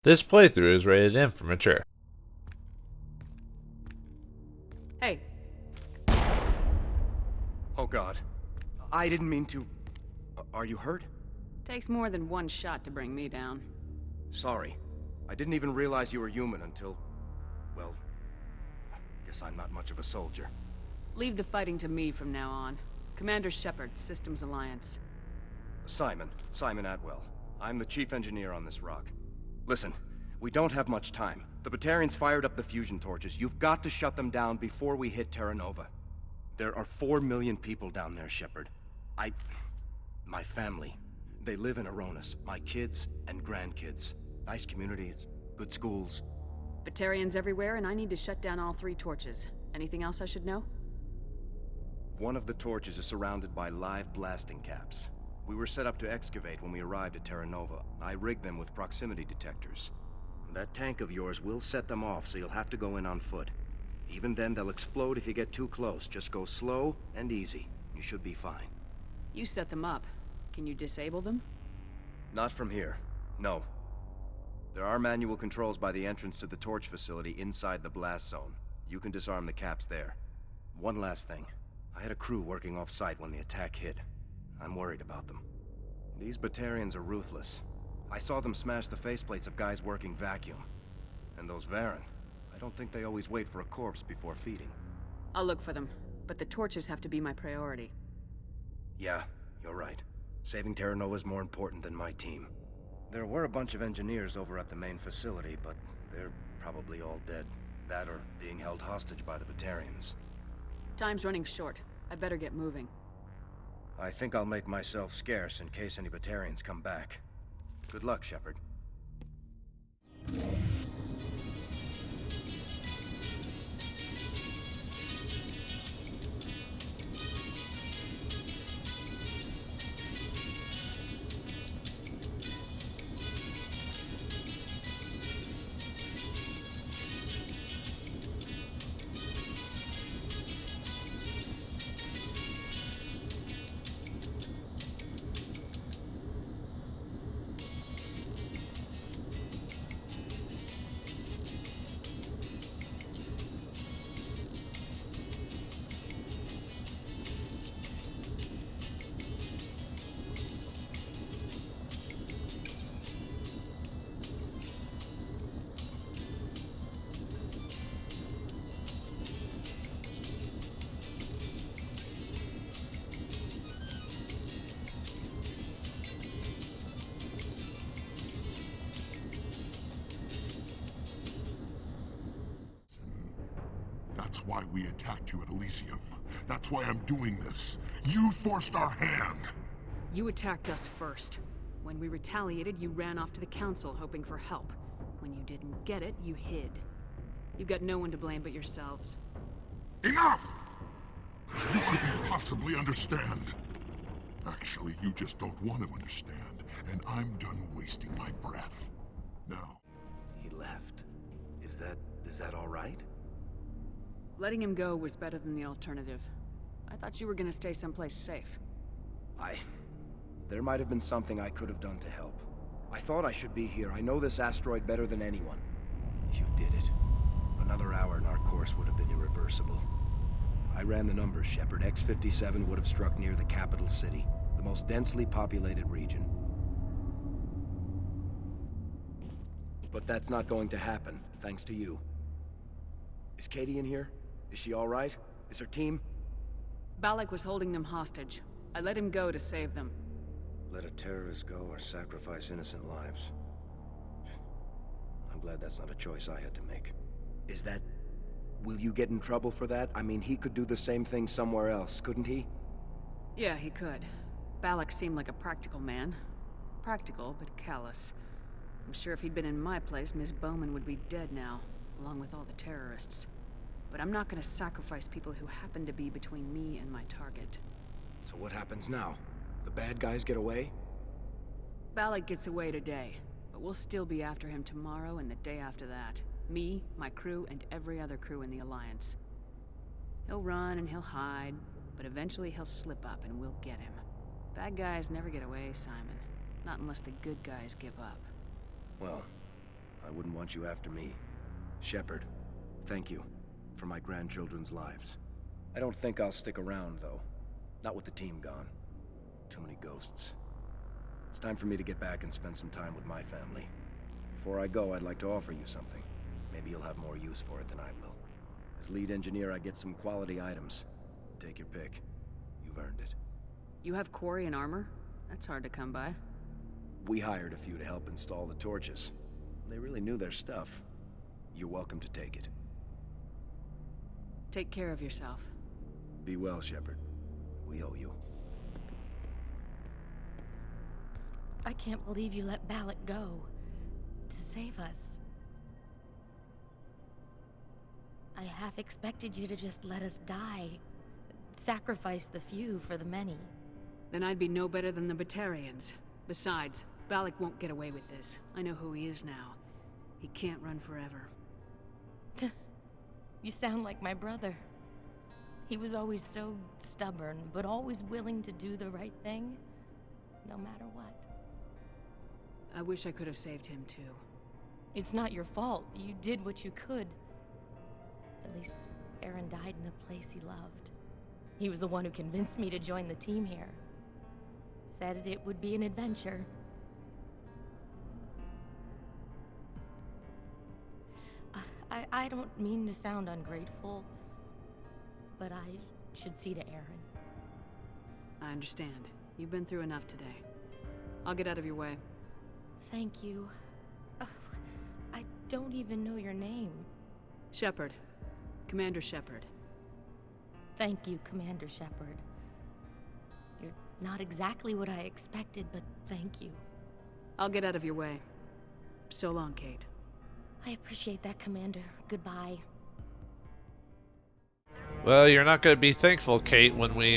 This playthrough is rated M for mature. Hey. Oh God. I didn't mean to... Are you hurt? Takes more than one shot to bring me down. Sorry. I didn't even realize you were human until... Well... Guess I'm not much of a soldier. Leave the fighting to me from now on. Commander Shepard, Systems Alliance. Simon Atwell. I'm the chief engineer on this rock. Listen, we don't have much time. The Batarians fired up the fusion torches. You've got to shut them down before we hit Terra Nova. There are 4 million people down there, Shepard. My family, they live in Aronis. My kids and grandkids. Nice communities, good schools. Batarians everywhere, and I need to shut down all 3 torches. Anything else I should know? One of the torches is surrounded by live blasting caps. We were set up to excavate when we arrived at Terra Nova. I rigged them with proximity detectors. That tank of yours will set them off, so you'll have to go in on foot. Even then, they'll explode if you get too close. Just go slow and easy. You should be fine. You set them up. Can you disable them? Not from here. No. There are manual controls by the entrance to the torch facility inside the blast zone. You can disarm the caps there. One last thing. I had a crew working off-site when the attack hit. I'm worried about them. These Batarians are ruthless. I saw them smash the faceplates of guys working vacuum. And those Varen, I don't think they always wait for a corpse before feeding. I'll look for them, but the torches have to be my priority. Yeah, you're right. Saving Terra Nova is more important than my team. There were a bunch of engineers over at the main facility, but they're probably all dead. That or being held hostage by the Batarians. Time's running short. I better get moving. I think I'll make myself scarce in case any Batarians come back. Good luck, Shepard. That's why we attacked you at Elysium. That's why I'm doing this. You forced our hand! You attacked us first. When we retaliated, you ran off to the Council hoping for help. When you didn't get it, you hid. You got no one to blame but yourselves. Enough! You couldn't possibly understand. Actually, you just don't want to understand, and I'm done wasting my breath. Now... He left. Is that all right? Letting him go was better than the alternative. I thought you were gonna stay someplace safe. There might have been something I could have done to help. I thought I should be here. I know this asteroid better than anyone. You did it. Another hour and our course would have been irreversible. I ran the numbers, Shepard. X-57 would have struck near the capital city, the most densely populated region. But that's not going to happen, thanks to you. Is Katie in here? Is she all right? Is her team? Balak was holding them hostage. I let him go to save them. Let a terrorist go or sacrifice innocent lives. I'm glad that's not a choice I had to make. Is that... Will you get in trouble for that? I mean, he could do the same thing somewhere else, couldn't he? Yeah, he could. Balak seemed like a practical man. Practical, but callous. I'm sure if he'd been in my place, Miss Bowman would be dead now, along with all the terrorists. But I'm not gonna sacrifice people who happen to be between me and my target. So what happens now? The bad guys get away? Balak gets away today, but we'll still be after him tomorrow and the day after that. Me, my crew, and every other crew in the Alliance. He'll run and he'll hide, but eventually he'll slip up and we'll get him. Bad guys never get away, Simon. Not unless the good guys give up. Well, want you after me. Shepard, thank you for my grandchildren's lives. I don't think I'll stick around, though. Not with the team gone. Too many ghosts. It's time for me to get back and spend some time with my family. Before I go, I'd like to offer you something. Maybe you'll have more use for it than I will. As lead engineer, I get some quality items. Take your pick. You've earned it. You have quarry and armor? That's hard to come by. We hired a few to help install the torches. They really knew their stuff. You're welcome to take it. Take care of yourself. Be well, Shepard. We owe you. I can't believe you let Balak go to save us. I half expected you to just let us die. Sacrifice the few for the many. Then I'd be no better than the Batarians. Besides, Balak won't get away with this. I know who he is now. He can't run forever. You sound like my brother. He was always so stubborn, but always willing to do the right thing, no matter what. I wish I could have saved him too. It's not your fault. You did what you could. At least Aaron died in a place he loved. He was the one who convinced me to join the team here. Said it would be an adventure. I don't mean to sound ungrateful, but I should see to Aaron. I understand. You've been through enough today. I'll get out of your way. Thank you. Oh, I don't even know your name. Shepard. Commander Shepard. Thank you, Commander Shepard. You're not exactly what I expected, but thank you. I'll get out of your way. So long, Kate. I appreciate that, Commander. Goodbye. Well, you're not going to be thankful, Kate, when we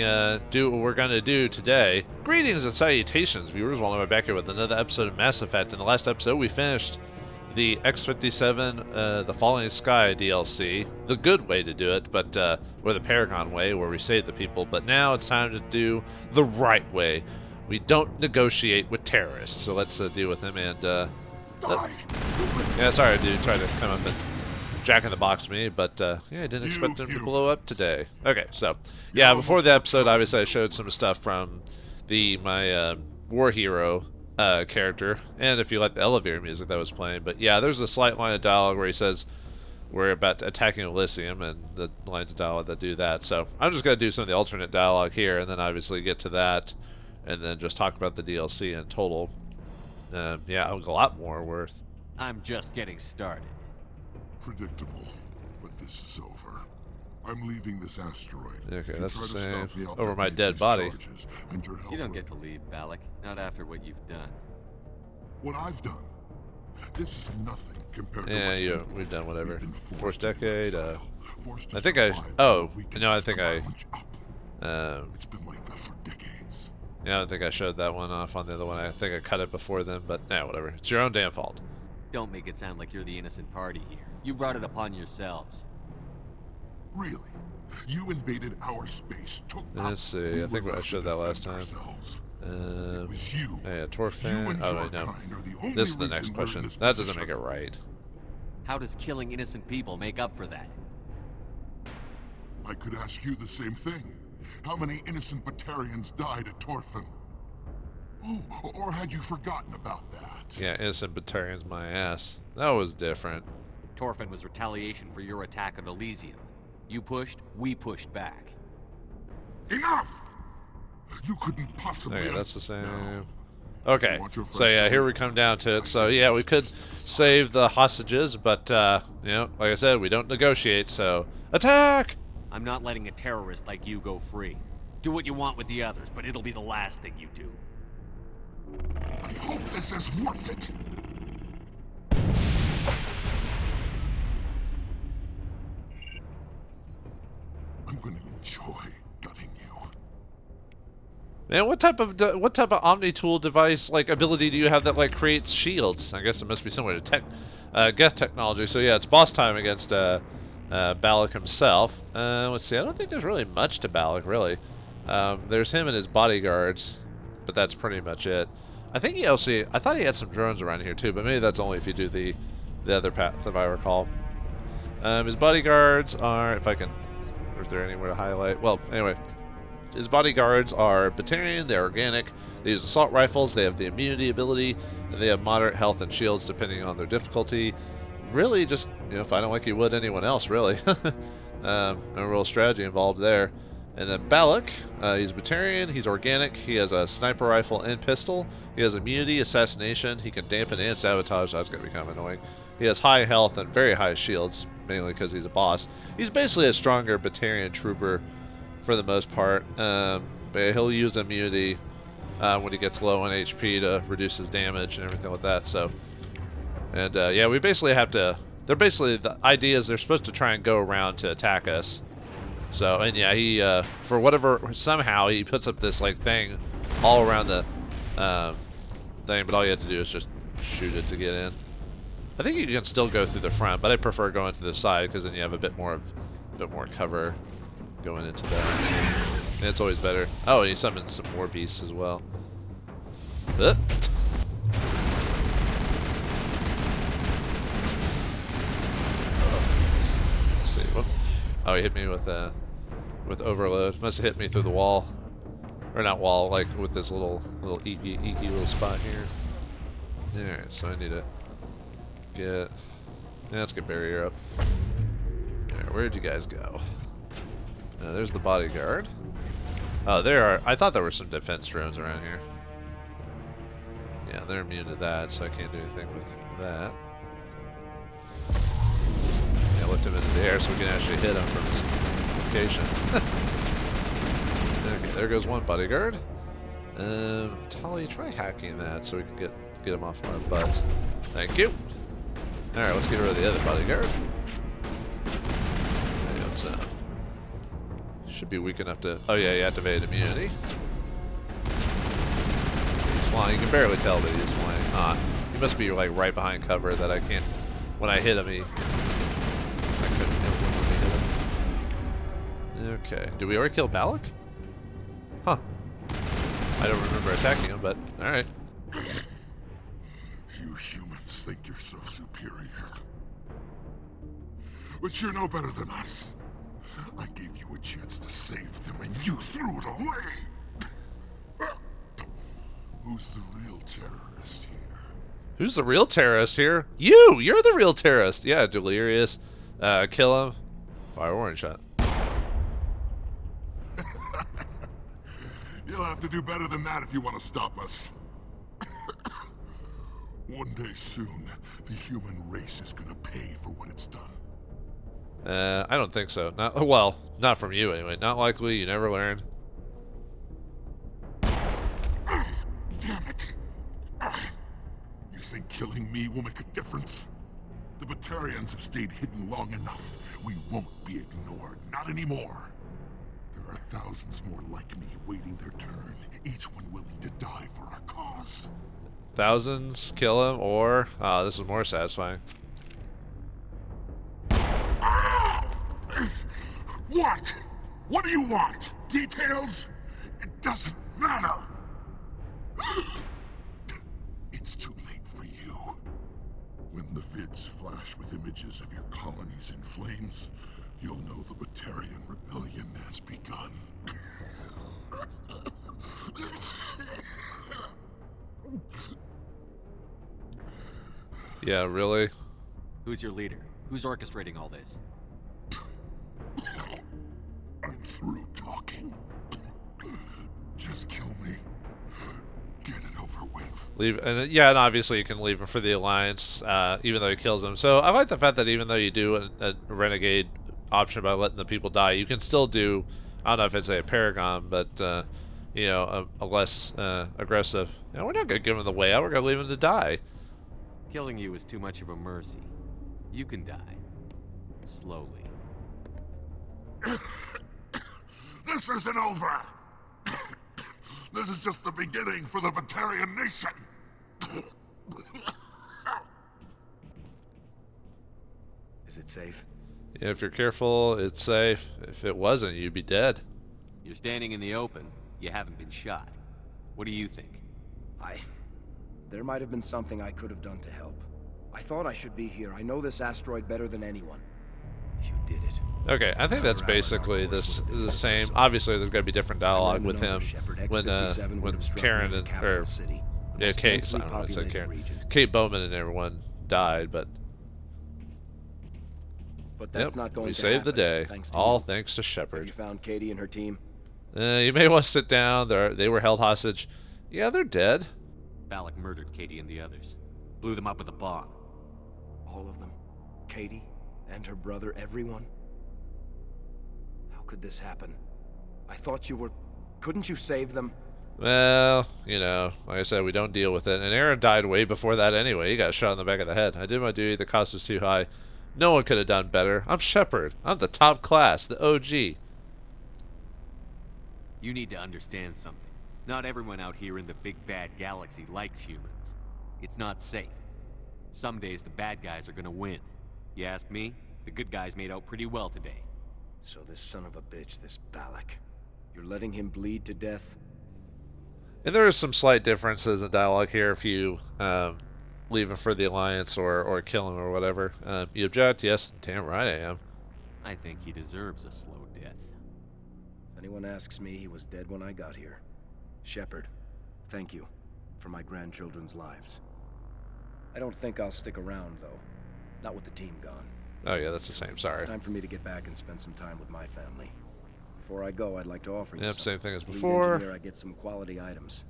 do what we're going to do today. Greetings and salutations, viewers. While I'm back here with another episode of Mass Effect. In the last episode, we finished the X-57, the Falling Sky DLC. The good way to do it, but or the Paragon way, where we save the people. But now it's time to do the right way. We don't negotiate with terrorists, so let's deal with them and... yeah, sorry, dude. Tried to come up and jack in the box me, but yeah, I didn't expect him to blow up today. Okay, so yeah, before the episode, obviously I showed some stuff from my war hero character, and if you like the elevator music that was playing. But yeah, there's a slight line of dialogue where he says we're about attacking Elysium, and the lines of dialogue that do that. So I'm just gonna do some of the alternate dialogue here, and then obviously get to that, and then just talk about the DLC in total. Yeah, a lot more worth. I'm just getting started. Predictable, but this is over. I'm leaving this asteroid. Okay, to that's try the to same. stop the Over my outbreak dead of body. charges and your help You don't with get to leave, Balak. Not after what you've done. what I've done. This is nothing compared to Yeah, what's yeah, been- we've done whatever. we've been forced Fourth to decade. exile, forced to I think I. survive Oh, the weakest no, I think I. scavenge up. It's been like that for decades. Yeah, I don't think I showed that one off on the other one. I think I cut it before then, but nah, whatever. It's your own damn fault. Don't make it sound like you're the innocent party here. You brought it upon yourselves. Really? You invaded our space, took Let's up. see. We I think were I left to showed that last defend time. ourselves. It was you. Yeah, You Torfan. and Oh, your wait, no. kind are the only This is the reason next we're in question. this That doesn't position. make it right. How does killing innocent people make up for that? I could ask you the same thing. How many innocent Batarians died at Torfan? Oh, or had you forgotten about that? Yeah, innocent Batarian's my ass. That was different. Torfan was retaliation for your attack on Elysium. You pushed, we pushed back. Enough! You couldn't possibly... Okay, that's the same. No. Okay, Want your so friends yeah, to here leave? we come down to I it. So yeah, we could save the hostages, but you know, like I said, we don't negotiate. So attack! I'm not letting a terrorist like you go free. Do what you want with the others, but it'll be the last thing you do. I hope this is worth it. I'm going to enjoy gutting you. Man, what type of Omni tool device like ability do you have that like creates shields? I guess it must be similar to Geth technology. So yeah, it's boss time against Balak himself. Let's see. I don't think there's really much to Balak really. There's him and his bodyguards, but that's pretty much it. I think he also. I thought he had some drones around here too, but maybe that's only if you do the the other path, if I recall. His bodyguards are, if they're anywhere to highlight. Well, anyway, his bodyguards are Batarian, they're organic, they use assault rifles, they have the immunity ability, and they have moderate health and shields depending on their difficulty. Really just, fighting like you would anyone else, really. No real strategy involved there. And then Balak, he's Batarian, he's organic, he has a sniper rifle and pistol, he has immunity, assassination, he can dampen and sabotage, that's going to be kind of annoying. He has high health and very high shields, mainly because he's a boss. He's basically a stronger Batarian trooper for the most part, but he'll use immunity when he gets low on HP to reduce his damage and everything like that, so. And yeah, we basically have to, the idea is they're supposed to try and go around to attack us. So, and yeah, he, for whatever, somehow he puts up this, like, thing all around the thing, but all you have to do is just shoot it to get in. I think you can still go through the front, but I prefer going to the side, because then you have a bit more cover going into that. And it's always better. Oh, and he summons some more beasts as well. Let's see. Whoop. Oh, he hit me with overload. Must have hit me through the wall, or not wall, like with this little eeky little spot here. All right, so I need to get. Yeah, let's get barrier up. All right, where'd you guys go? There's the bodyguard. Oh, there are. I thought there were some defense drones around here. Yeah, they're immune to that, so I can't do anything with that. Yeah, lift him into the air so we can actually hit him from his location. Okay, there goes one bodyguard. Tali, try hacking that so we can get him off our butts. Thank you. Alright, let's get rid of the other bodyguard. Should be weak enough to... Oh yeah, he activated immunity. He's flying. You can barely tell that he's flying. Ah, he must be like right behind cover that I can't... When I hit him, I couldn't hit him when we hit him. Okay. Did we already kill Balak? Huh. I don't remember attacking him, but alright. You humans think you're so superior. But you're no better than us. I gave you a chance to save them, and you threw it away! Who's the real terrorist here? Who's the real terrorist here? You! You're the real terrorist! Yeah, Delirious. Kill him. Fire warning shot. You'll have to do better than that if you want to stop us. One day soon, the human race is gonna pay for what it's done. I don't think so. Well, not from you anyway. Not likely. You never learn. Damn it! You think killing me will make a difference? The Batarians have stayed hidden long enough. We won't be ignored. Not anymore. There are thousands more like me waiting their turn, each one willing to die for our cause. Thousands kill him, or this is more satisfying. What? What do you want? Details? It doesn't matter. It's too late for you. When the vids flash with images of your colonies in flames, you'll know the Batarian rebellion has begun. Yeah, really? Who's your leader? Who's orchestrating all this? I'm through talking. Just kill me. Get it over with. Leave, and yeah, and obviously you can leave him for the Alliance, even though he kills him. So I like the fact that even though you do a renegade option by letting the people die, you can still do, I don't know if it's a Paragon, but you know, a less aggressive. No, we're not gonna give him the way out. We're gonna leave him to die. Killing you is too much of a mercy. You can die. Slowly. This isn't over! This is just the beginning for the Batarian nation! Is it safe? Yeah, if you're careful, it's safe. If it wasn't, you'd be dead. You're standing in the open. You haven't been shot. What do you think? There might have been something I could have done to help. I thought I should be here. I know this asteroid better than anyone. You did it. Okay, I think that's basically the same. Obviously, there's going to be different dialogue with him when Karen and or yeah, Kate. I don't want to say Karen. Kate Bowman and everyone died, but that's not going we to saved the day. thanks to All you. thanks to Have Shepard. you found Katie and her team? You may want to sit down. They were held hostage. Yeah, they're dead. Balak murdered Katie and the others. Blew them up with a bomb. All of them? Katie and her brother, everyone? How could this happen? I thought you were... Couldn't you save them? Well, you know, like I said, we don't deal with it. And Aaron died way before that anyway. He got shot in the back of the head. I did my duty. The cost was too high. No one could have done better. I'm Shepard. I'm the top class, the OG. You need to understand something. Not everyone out here in the big bad galaxy likes humans. It's not safe. Some days the bad guys are gonna win. You ask me, the good guys made out pretty well today. So this son of a bitch, this Balak, you're letting him bleed to death? And there is some slight differences in dialogue here if you leave him for the Alliance or kill him or whatever. You object? Yes. Damn right I am. I think he deserves a slow death. If anyone asks me, he was dead when I got here. Shepard, thank you for my grandchildren's lives. I don't think I'll stick around, though. Not with the team gone. Oh yeah, that's the same. Sorry. It's time for me to get back and spend some time with my family. Before I go, I'd like to offer you Yep, something. same thing as Lead before. engineer, I get some quality items.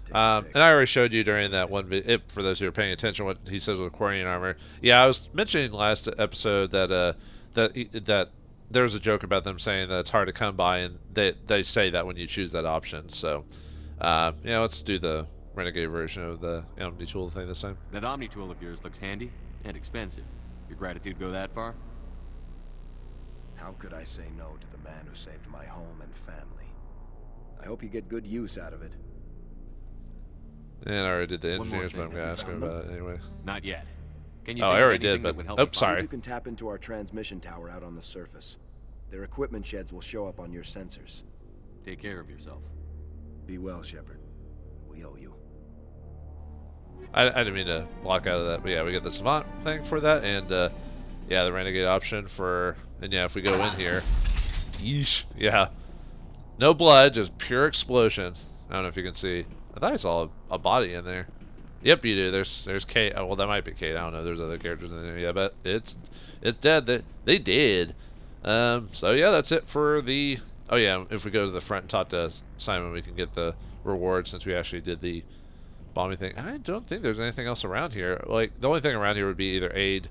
Take And your pick. I already showed you during that one video, for those who are paying attention, what he says with Quarian armor. Yeah, I was mentioning last episode that that there was a joke about them saying that it's hard to come by, and they say that when you choose that option. So, yeah, let's do the Renegade version of the Omni tool thing this time. That Omni tool of yours looks handy and expensive. Your gratitude go that far? How could I say no to the man who saved my home and family? I hope you get good use out of it. And I already did the One more engineers, but I'm thing. going to Have ask you him found about it anyway. Not yet. Can you Oh, think I of already anything did, that but would help oh, me find See if sorry. you can tap into our transmission tower out on the surface. Their equipment sheds will show up on your sensors. Take care of yourself. Be well, Shepard. We owe you. I didn't mean to block out of that, but yeah, we get the Savant thing for that, and yeah, the Renegade option for, and yeah, if we go in here, yeesh, yeah, no blood, just pure explosion. I don't know if you can see. I thought I saw a body in there. Yep, you do. There's Kate. Oh, well, that might be Kate. I don't know. There's other characters in there. Yeah, but it's dead. They did. So yeah, that's it for the. Oh yeah, if we go to the front and talk to Simon, we can get the reward since we actually did the bombing thing. I don't think there's anything else around here. Like the only thing around here would be either aid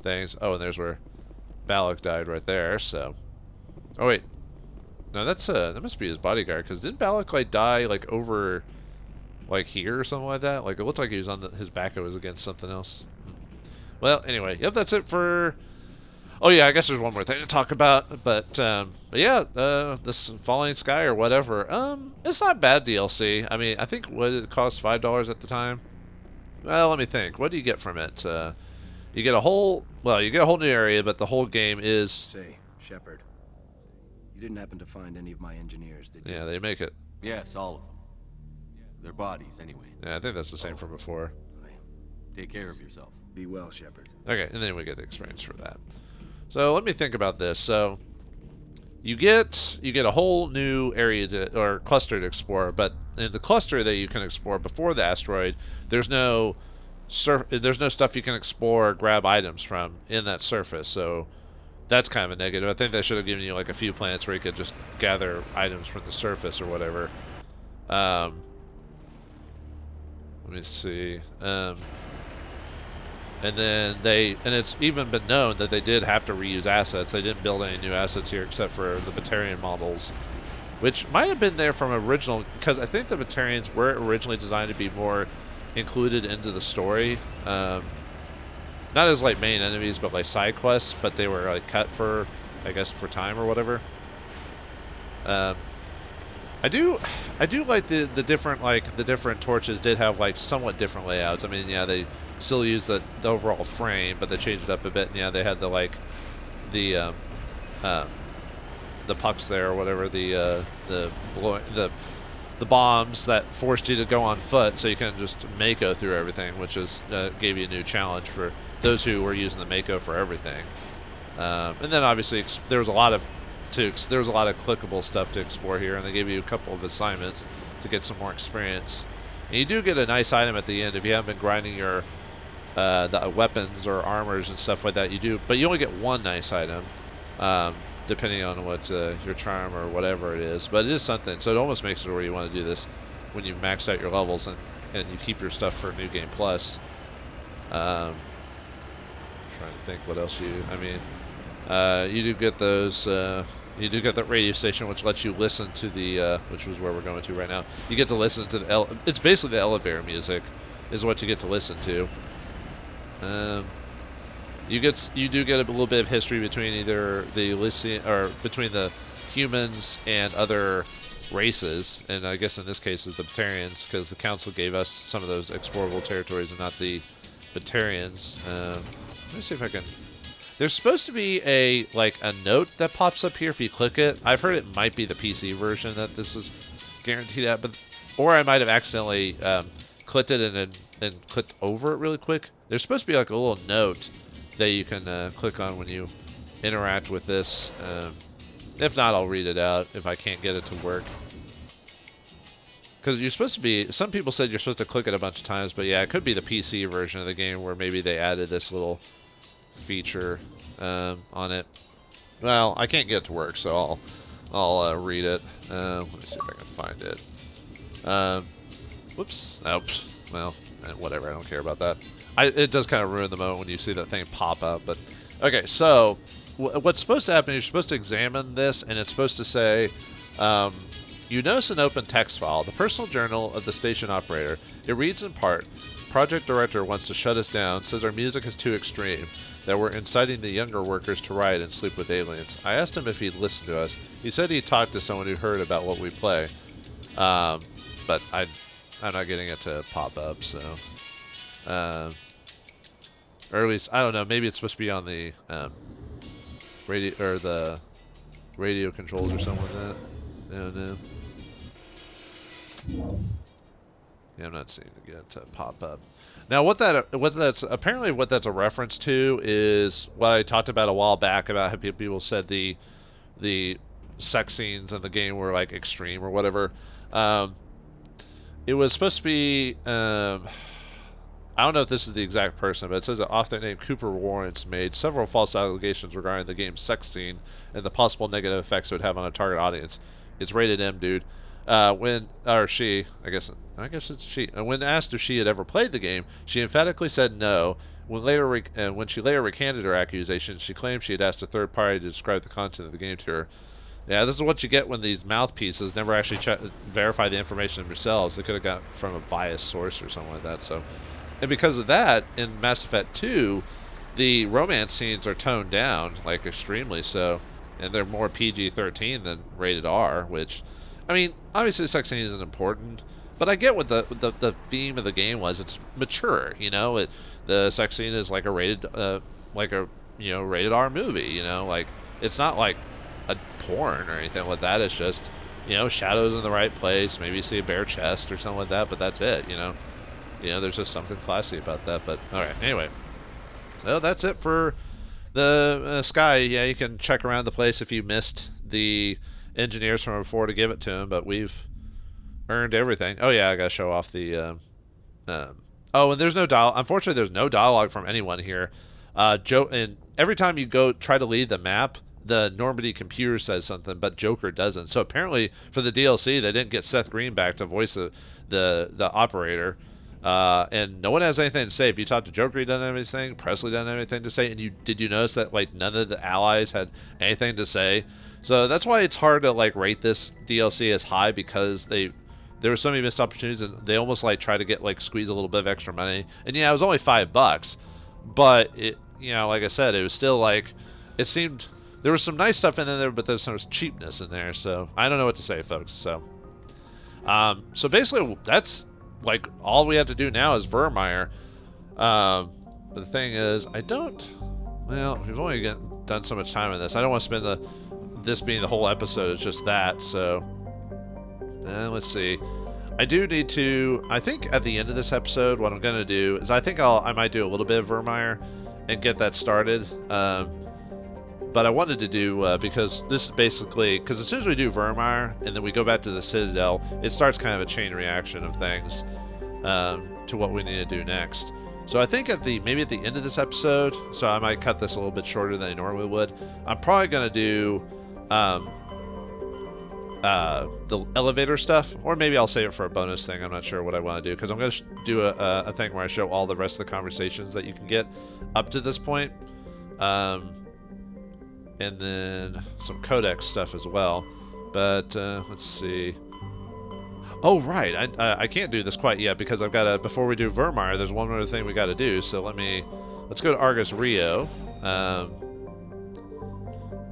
things. Oh, and there's where Balak died right there. So, oh wait, no, that's that must be his bodyguard. Because didn't Balak like die like over like here or something like that? Like it looked like he was on his back. It was against something else. Well, anyway, yep, that's it for. Oh yeah, I guess there's one more thing to talk about, but yeah, this Falling Sky or whatever, it's not bad DLC. I mean, I think what did it cost, $5 at the time? Well, let me think. What do you get from it? You get a whole new area, but the whole game is. Say, Shepard, you didn't happen to find any of my engineers, did you? Yeah, they make it. Yes, all of them. Their bodies, anyway. Yeah, I think that's the same from before. Take care of yourself. Be well, Shepard. Okay, and then we get the experience for that. So let me think about this. So you get a whole new area or cluster to explore, but in the cluster that you can explore before the asteroid, there's no stuff you can explore or grab items from in that surface. So that's kind of a negative. I think they should have given you like a few planets where you could just gather items from the surface or whatever. Let me see. And then it's even been known that they did have to reuse assets. They didn't build any new assets here except for the Batarian models, which might have been there from original, because I think the Batarians were originally designed to be more included into the story. Not as like main enemies, but like side quests, but they were like cut for, I guess, for time or whatever. I do like the different torches did have like somewhat different layouts. I mean, yeah, they still use the overall frame, but they changed it up a bit. And yeah, they had the pucks there or whatever, the bombs that forced you to go on foot, so you couldn't just Mako through everything, which is gave you a new challenge for those who were using the Mako for everything. And then obviously there was a lot of clickable stuff to explore here, and they gave you a couple of assignments to get some more experience. And you do get a nice item at the end if you haven't been grinding your the weapons or armors and stuff like that. You do, but you only get one nice item, depending on what your charm or whatever it is. But it is something, so it almost makes it where you want to do this when you max out your levels and you keep your stuff for New Game Plus. Trying to think what else you do get those. You do get that radio station, which lets you listen to the, which was where we're going to right now. You get to listen to it's basically the elevator music, is what you get to listen to. You do get a little bit of history between either the between the humans and other races, and I guess in this case it's the Batarians, because the Council gave us some of those explorable territories and not the Batarians. Let me see if I can. There's supposed to be a note that pops up here if you click it. I've heard it might be the PC version that this is guaranteed at, or I might have accidentally clicked it and clicked over it really quick. There's supposed to be like a little note that you can click on when you interact with this. If not, I'll read it out if I can't get it to work. Because you're supposed to be, some people said you're supposed to click it a bunch of times, but yeah, it could be the PC version of the game where maybe they added this little feature on it. Well, I can't get it to work, so I'll read it. Let me see if I can find it. Whoops. Oops. Well, whatever. I don't care about that. It does kind of ruin the moment when you see that thing pop up. But okay, so what's supposed to happen is you're supposed to examine this, and it's supposed to say, you notice an open text file, the personal journal of the station operator. It reads in part, Project Director wants to shut us down, says our music is too extreme, that we're inciting the younger workers to riot and sleep with aliens. I asked him if he'd listen to us. He said he'd talked to someone who heard about what we play. But I'm not getting it to pop up, so... or at least, I don't know, maybe it's supposed to be on the radio, or the radio controls or something like that. I don't know. Yeah, I'm not seeing it get to pop up. Now, what that's a reference to is what I talked about a while back about how people said the sex scenes in the game were like extreme or whatever. It was supposed to be. I don't know if this is the exact person, but it says that author named Cooper Lawrence made several false allegations regarding the game's sex scene and the possible negative effects it would have on a target audience. It's rated M, dude. When it's she. And when asked if she had ever played the game, she emphatically said no. When she later recanted her accusations, she claimed she had asked a third party to describe the content of the game to her. Yeah, this is what you get when these mouthpieces never actually verify the information themselves. They could have got from a biased source or something like that. So, and because of that, in Mass Effect 2, the romance scenes are toned down, like extremely so, and they're more PG-13 than rated R. Which, I mean, obviously the sex scene isn't important, but I get what the theme of the game was. It's mature, you know. The sex scene is like a rated rated R movie, you know. Like, it's not like a porn or anything like that. It's just, you know, shadows in the right place. Maybe you see a bare chest or something like that, but that's it, you know. You know, there's just something classy about that. But all right, anyway, so that's it for the Sky. Yeah, you can check around the place if you missed the engineers from before to give it to him, but we've earned everything. Oh yeah, I gotta show off the oh, and there's no dialogue. Unfortunately, there's no dialogue from anyone here. And every time you go try to leave the map, the Normandy computer says something, but Joker doesn't. So apparently for the DLC, they didn't get Seth Green back to voice the operator. And no one has anything to say. If you talk to Joker, he doesn't have anything. Presley doesn't have anything to say. And did you notice that like none of the allies had anything to say? So that's why it's hard to like rate this DLC as high, because there were so many missed opportunities, and they almost like try to get like squeeze a little bit of extra money. And yeah, it was only $5, but it, you know, like I said, it was still like, it seemed there was some nice stuff in there, but there's some cheapness in there. So I don't know what to say, folks. So so basically that's like all we have to do now is Vauldemare. But the thing is, well, we've only done so much time in this. I don't want to spend this being the whole episode. It's just that. So let's see. I do need to, I think at the end of this episode, what I'm going to do is I might do a little bit of Vauldemare, and get that started. But I wanted to do, because this is basically, because as soon as we do Vauldemare and then we go back to the Citadel, it starts kind of a chain reaction of things to what we need to do next. So I think maybe at the end of this episode, so I might cut this a little bit shorter than I normally would, I'm probably going to do the elevator stuff, or maybe I'll save it for a bonus thing. I'm not sure what I want to do, because I'm going to do a thing where I show all the rest of the conversations that you can get up to this point. And then some codex stuff as well. But let's see. Oh, right. I can't do this quite yet because I've got to, before we do Vauldemare, there's one other thing we got to do. So let's go to Argus Rio.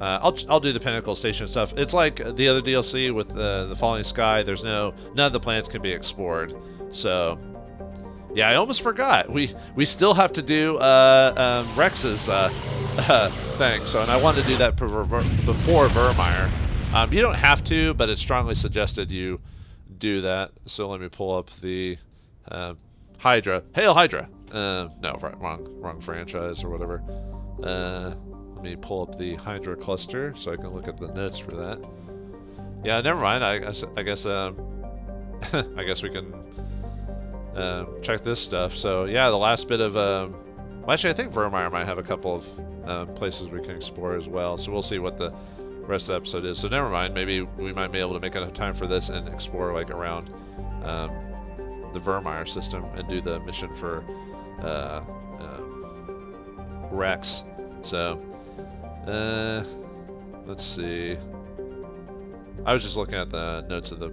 I'll do the Pinnacle Station stuff. It's like the other DLC with the Falling Sky. There's none of the planets can be explored. So yeah, I almost forgot. We still have to do Wrex's thing. So, and I wanted to do that before Vauldemare. You don't have to, but it's strongly suggested you do that. So let me pull up the Hydra. Hail Hydra! No, wrong franchise or whatever. Let me pull up the Hydra cluster so I can look at the notes for that. Yeah, never mind. I guess I guess we can check this stuff. So yeah, the last bit of well, actually, I think Vauldemare might have a couple of places we can explore as well. So we'll see what the rest of the episode is. So never mind. Maybe we might be able to make enough time for this and explore like around the Vauldemare system and do the mission for Wrex. So let's see. I was just looking at the notes of the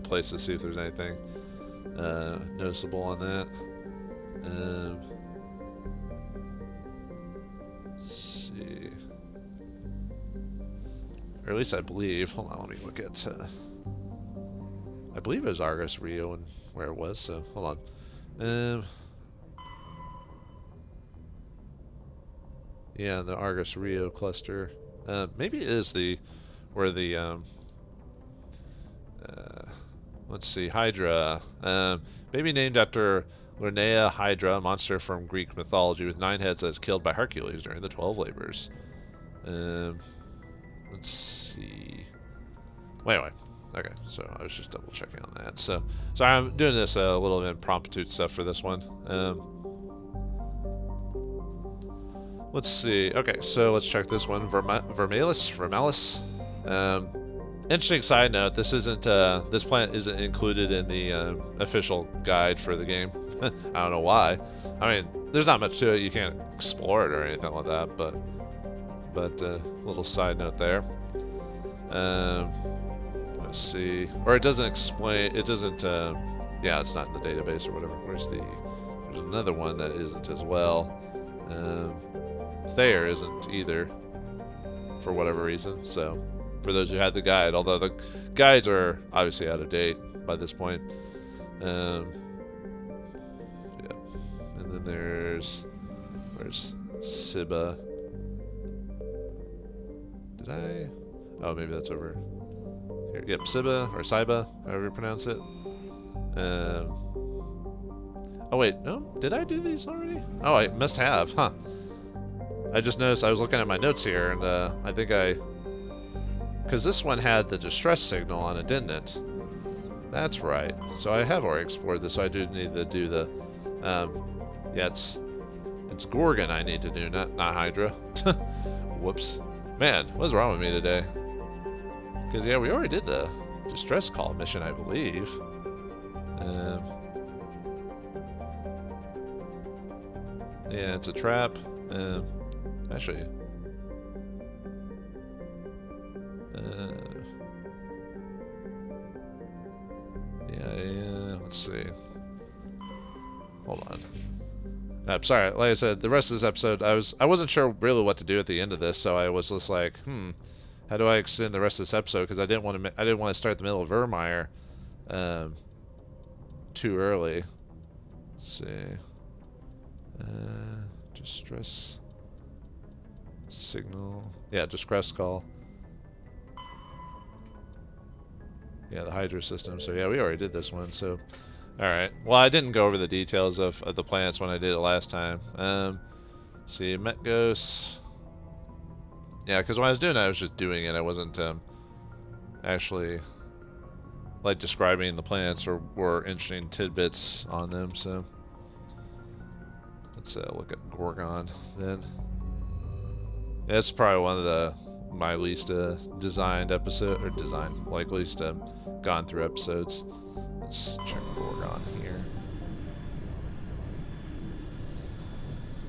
place to see if there's anything noticeable on that. Let's see. Or at least I believe. Hold on, let me look at. I believe it was Argus Rio and where it was. So hold on. Yeah, the Argus Rio cluster. Maybe it is where the let's see, Hydra. Maybe named after Linnea Hydra, a monster from Greek mythology with 9 heads that was killed by Hercules during the 12 labors. Let's see. Wait. Okay, so I was just double checking on that. So I'm doing this a little impromptu stuff for this one. Let's see. Okay, so let's check this one. Vermalis. Interesting side note: this planet isn't included in the official guide for the game. I don't know why. I mean, there's not much to it. You can't explore it or anything like that. But little side note there. Let's see. Or it doesn't explain. It doesn't. Yeah, it's not in the database or whatever. There's another one that isn't as well. Thayer isn't either, for whatever reason. So, for those who had the guide, although the guides are obviously out of date by this point. Yeah. And then where's Siba? Oh, maybe that's over here. Yep, Siba or Siba, however you pronounce it. Oh wait, no? Did I do these already? Oh, I must have, huh? I just noticed I was looking at my notes here, and I think because this one had the distress signal on it, didn't it? That's right. So I have already explored this, so I do need to do the, yeah, it's Gorgon I need to do, not Hydra. Whoops. Man, what's wrong with me today? Because, yeah, we already did the distress call mission, I believe. Yeah, it's a trap. Actually, yeah, let's see. Hold on. I'm sorry, like I said, the rest of this episode, I wasn't sure really what to do at the end of this, so I was just like, how do I extend the rest of this episode? Because I didn't want to start the middle of Vauldemare too early. Let's see. Distress signal. Yeah, distress call. Yeah, the Hydra system. So yeah, we already did this one. So, all right. Well, I didn't go over the details of the planets when I did it last time. see, Met Ghosts. Yeah, because when I was doing it, I was just doing it. I wasn't actually like describing the planets or interesting tidbits on them. So let's look at Gorgon then. Yeah, it's probably one of my least designed episode, or designed, like least gone through episodes. Let's check Gorgon here.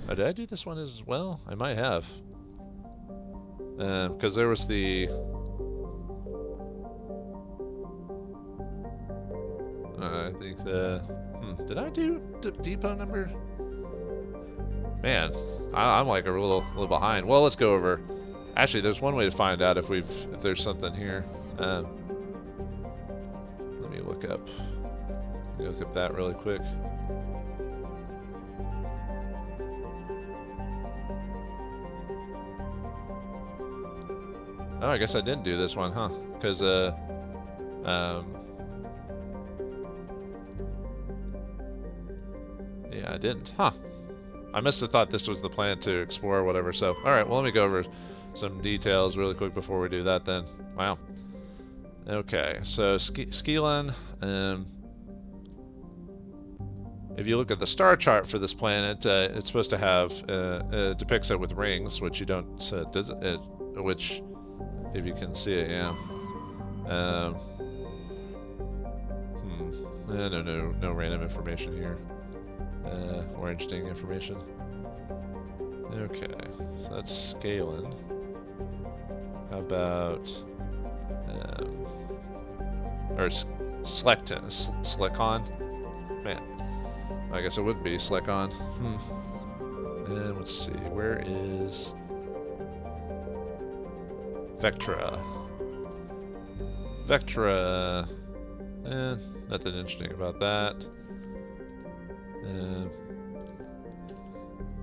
Oh, did I do this one as well? I might have. Because there was the... I think the... did I do depot number? Man, I'm like a little behind. Well, let's go over... Actually, there's one way to find out if there's something here. Let me look up that really quick. Oh, I guess I didn't do this one, huh? Because, yeah, I didn't. Huh. I must have thought this was the plan to explore or whatever, so... Alright, well, let me go over some details really quick before we do that, then. Wow. Okay, so, Skylin, if you look at the star chart for this planet, it's supposed to have... depicts it with rings, which you don't... does it? Which... If you can see it, yeah. No random information here. More interesting information. Okay, so that's Scaling. How about... or Slickon? Man, I guess it would be Slickon. And let's see, where is... Vectra. Nothing interesting about that.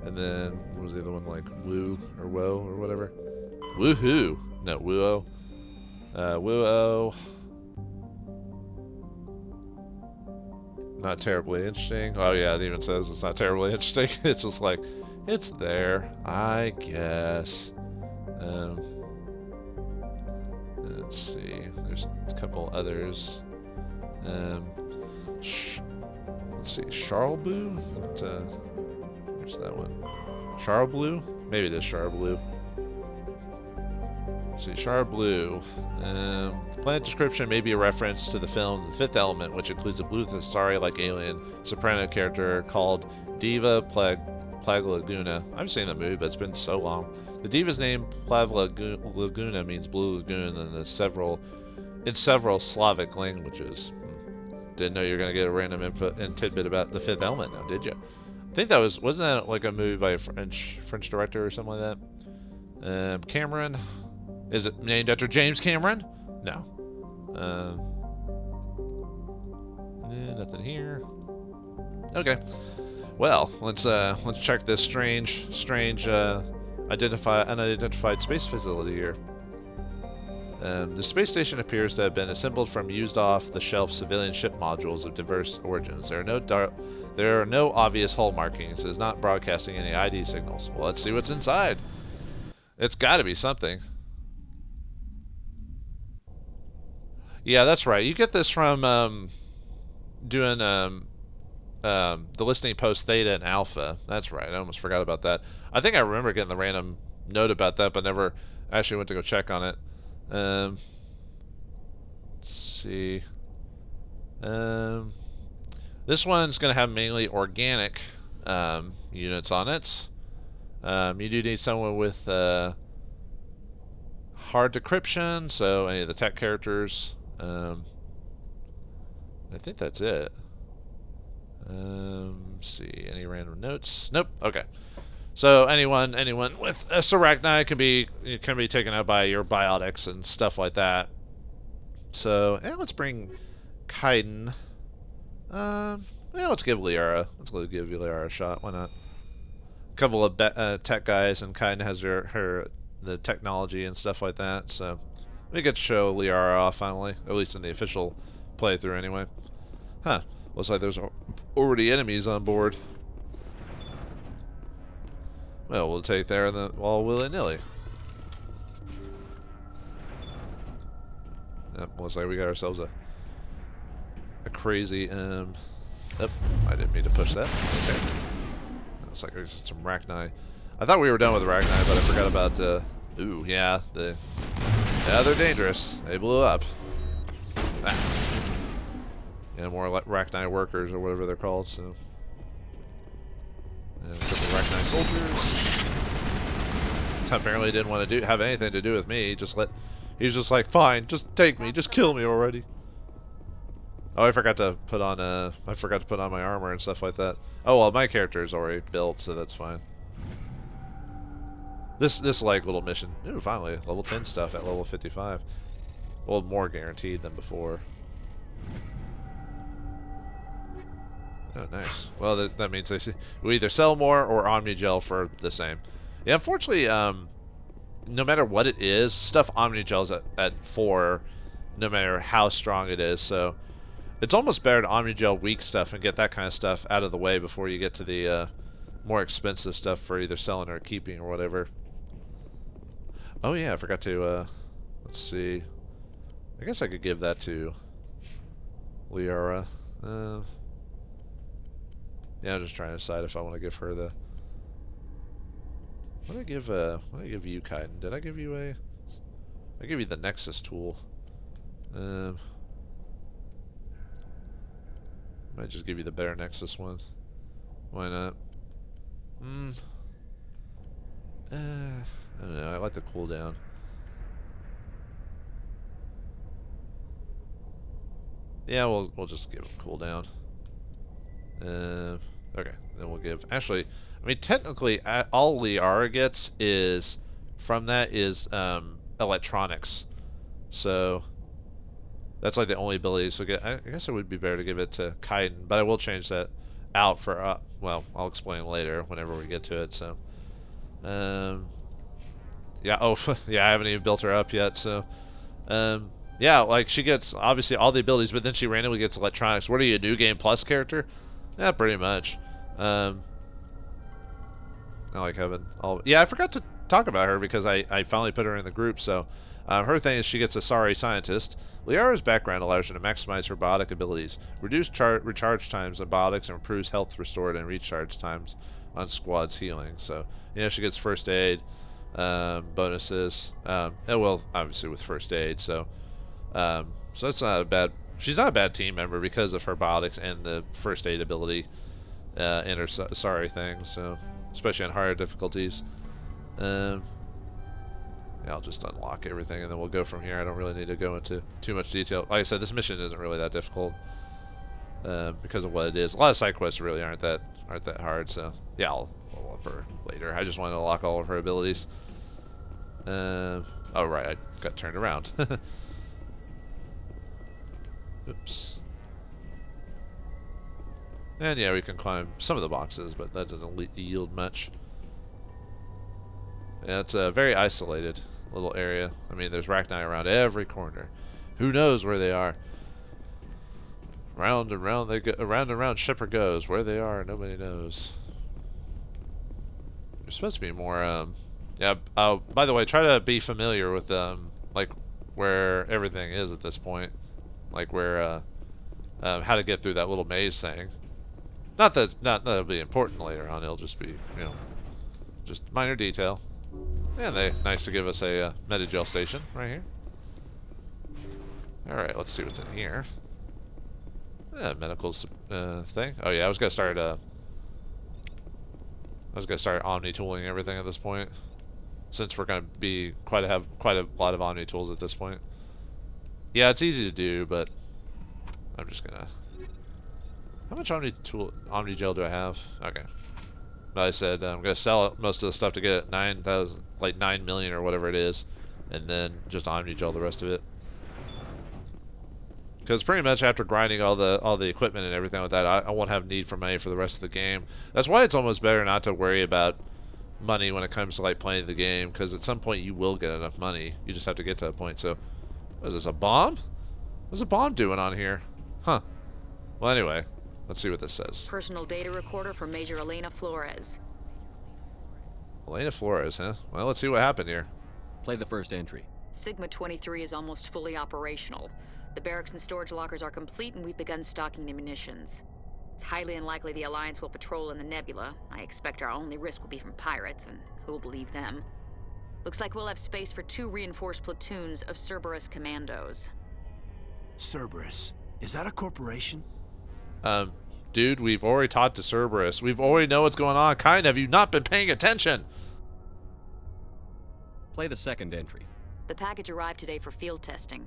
And then, what was the other one, like Woo or Woe or whatever? Woohoo! No, Woo-oh. Woo-oh. Not terribly interesting. Oh yeah, it even says it's not terribly interesting. It's just like, it's there, I guess. Let's see. There's a couple others. Let's see. Charleblu? Where's that one? Charleblu? Maybe it is Charleblu. Let's see. Charleblu. Planet description may be a reference to the film The Fifth Element, which includes a blue Thessari-like alien soprano character called Diva Plaglaguna. I've seen that movie, but it's been so long. The diva's name, Plaglaguna, means blue lagoon in several Slavic languages. Didn't know you were going to get a random info and tidbit about The Fifth Element now, did you? I think that wasn't that like a movie by a French director or something like that? Cameron? Is it named after James Cameron? No. Nothing here. Okay. Well, let's check this strange unidentified space facility here. The space station appears to have been assembled from used off-the-shelf civilian ship modules of diverse origins. There are no obvious hull markings. It is not broadcasting any ID signals. Well, let's see what's inside. It's got to be something. Yeah, that's right. You get this from doing the listening post Theta and Alpha. That's right. I almost forgot about that. I think I remember getting the random note about that, but never actually went to go check on it. Let's see. This one's going to have mainly organic units on it. You do need someone with hard decryption, so any of the tech characters. I think that's it. See, any random notes? Nope. Okay. So anyone with Sarachni can be taken out by your biotics and stuff like that. So let's bring Kaiden. Let's give Liara. Let's give Liara a shot. Why not? A couple of tech guys, and Kaiden has the technology and stuff like that. So we get to show Liara off finally, at least in the official playthrough anyway. Huh. Looks like there's already enemies on board. Well, we'll take there and then all willy-nilly. Yep, looks like we got ourselves a crazy, oh, I didn't mean to push that. Okay. Looks like there's some Rachni. I thought we were done with Rachni, but I forgot about, ooh, yeah, yeah, they're dangerous. They blew up. Ah. Yeah, more Rachni workers or whatever they're called, so. And a couple Rachni soldiers. Apparently didn't want to have anything to do with me. He's just like, fine, just take me, just kill me already. Oh, I forgot to put on my armor and stuff like that. Oh well, my character is already built, so that's fine. This like little mission. Ooh, finally level 10 stuff at level 55. Well, more guaranteed than before. Oh, nice. Well, that means we either sell more or Omnigel for the same. Yeah, unfortunately, no matter what it is, stuff Omnigel's at 4, no matter how strong it is. So it's almost better to Omnigel weak stuff and get that kind of stuff out of the way before you get to the more expensive stuff for either selling or keeping or whatever. Oh yeah, I forgot to, let's see. I guess I could give that to Liara. Yeah, I'm just trying to decide if I want to give her the... What did I give you, Kaiden? Did I give you I give you the Nexus tool. Might just give you the better Nexus one. Why not? I don't know. I like the cooldown. Yeah, we'll just give him cooldown. Okay, then we'll give. Actually, I mean, technically, all Liara gets is from that is electronics. So that's like the only ability. So I guess it would be better to give it to Kaiden, but I will change that out for. Well, I'll explain later whenever we get to it. So, yeah. Oh, yeah. I haven't even built her up yet. So, yeah. Like she gets obviously all the abilities, but then she randomly gets electronics. What are you, a New Game Plus character? Yeah, pretty much. I like having all. Yeah, I forgot to talk about her because I finally put her in the group. So, her thing is she gets a sorry scientist. Liara's background allows her to maximize her biotic abilities, reduce recharge times on biotics, and improves health restored and recharge times on squad's healing. So, you know, she gets first aid bonuses. Well, obviously with first aid. So, so that's not a bad. She's not a bad team member because of her biotics and the first aid ability in her sorry thing. So, especially on higher difficulties. Yeah, I'll just unlock everything and then we'll go from here. I don't really need to go into too much detail. Like I said, this mission isn't really that difficult because of what it is. A lot of side quests really aren't that hard. So yeah, I'll up her later. I just wanted to unlock all of her abilities. Oh right, I got turned around. Oops. And yeah, we can climb some of the boxes, but that doesn't yield much. Yeah, it's a very isolated little area. I mean, there's Rachni around every corner. Who knows where they are? Round and round they go. Around and round Shepard goes. Where they are, nobody knows. There's supposed to be more. Yeah. By the way, try to be familiar with like where everything is at this point. Like where how to get through that little maze thing. Not that'll be important later on. It'll just be, you know, just minor detail. And nice to give us a metagel station right here. All right, let's see what's in here. Medical thing. Oh yeah, I was gonna start omni tooling everything at this point, since we're gonna be have quite a lot of omni tools at this point. Yeah, it's easy to do, but I'm just gonna. How much omni gel do I have? Okay. But I said I'm gonna sell most of the stuff to get 9,000, like 9 million or whatever it is, and then just omni gel the rest of it. Because pretty much after grinding all the equipment and everything like that, I won't have need for money for the rest of the game. That's why it's almost better not to worry about money when it comes to like playing the game, because at some point you will get enough money. You just have to get to a point. So, what is this, a bomb? What's a bomb doing on here? Huh. Well, anyway. Let's see what this says. Personal data recorder for Major Elena Flores. Elena Flores, huh? Well, let's see what happened here. Play the first entry. Sigma 23 is almost fully operational. The barracks and storage lockers are complete, and we've begun stocking the munitions. It's highly unlikely the Alliance will patrol in the nebula. I expect our only risk will be from pirates, and who'll believe them? Looks like we'll have space for 2 reinforced platoons of Cerberus commandos. Cerberus? Is that a corporation? Dude, we've already talked to Cerberus. We've already know what's going on. Kind of. You've not been paying attention. Play the second entry. The package arrived today for field testing.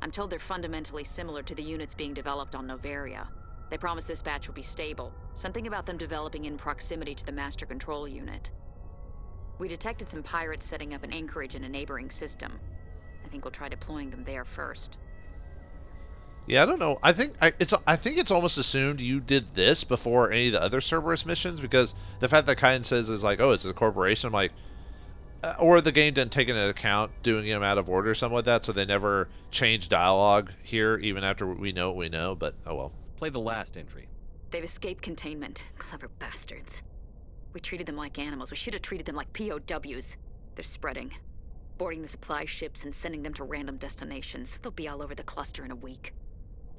I'm told they're fundamentally similar to the units being developed on Noveria. They promise this batch will be stable. Something about them developing in proximity to the master control unit. We detected some pirates setting up an anchorage in a neighboring system. I think we'll try deploying them there first. Yeah, I don't know. I think it's almost assumed you did this before any of the other Cerberus missions, because the fact that Kaiden says is like, oh, it's a corporation. I'm like, or the game didn't take into account doing them out of order or something like that, so they never changed dialogue here, even after we know what we know. But oh well. Play the last entry. They've escaped containment. Clever bastards. We treated them like animals. We should have treated them like POWs. They're spreading. Boarding the supply ships and sending them to random destinations. They'll be all over the cluster in a week.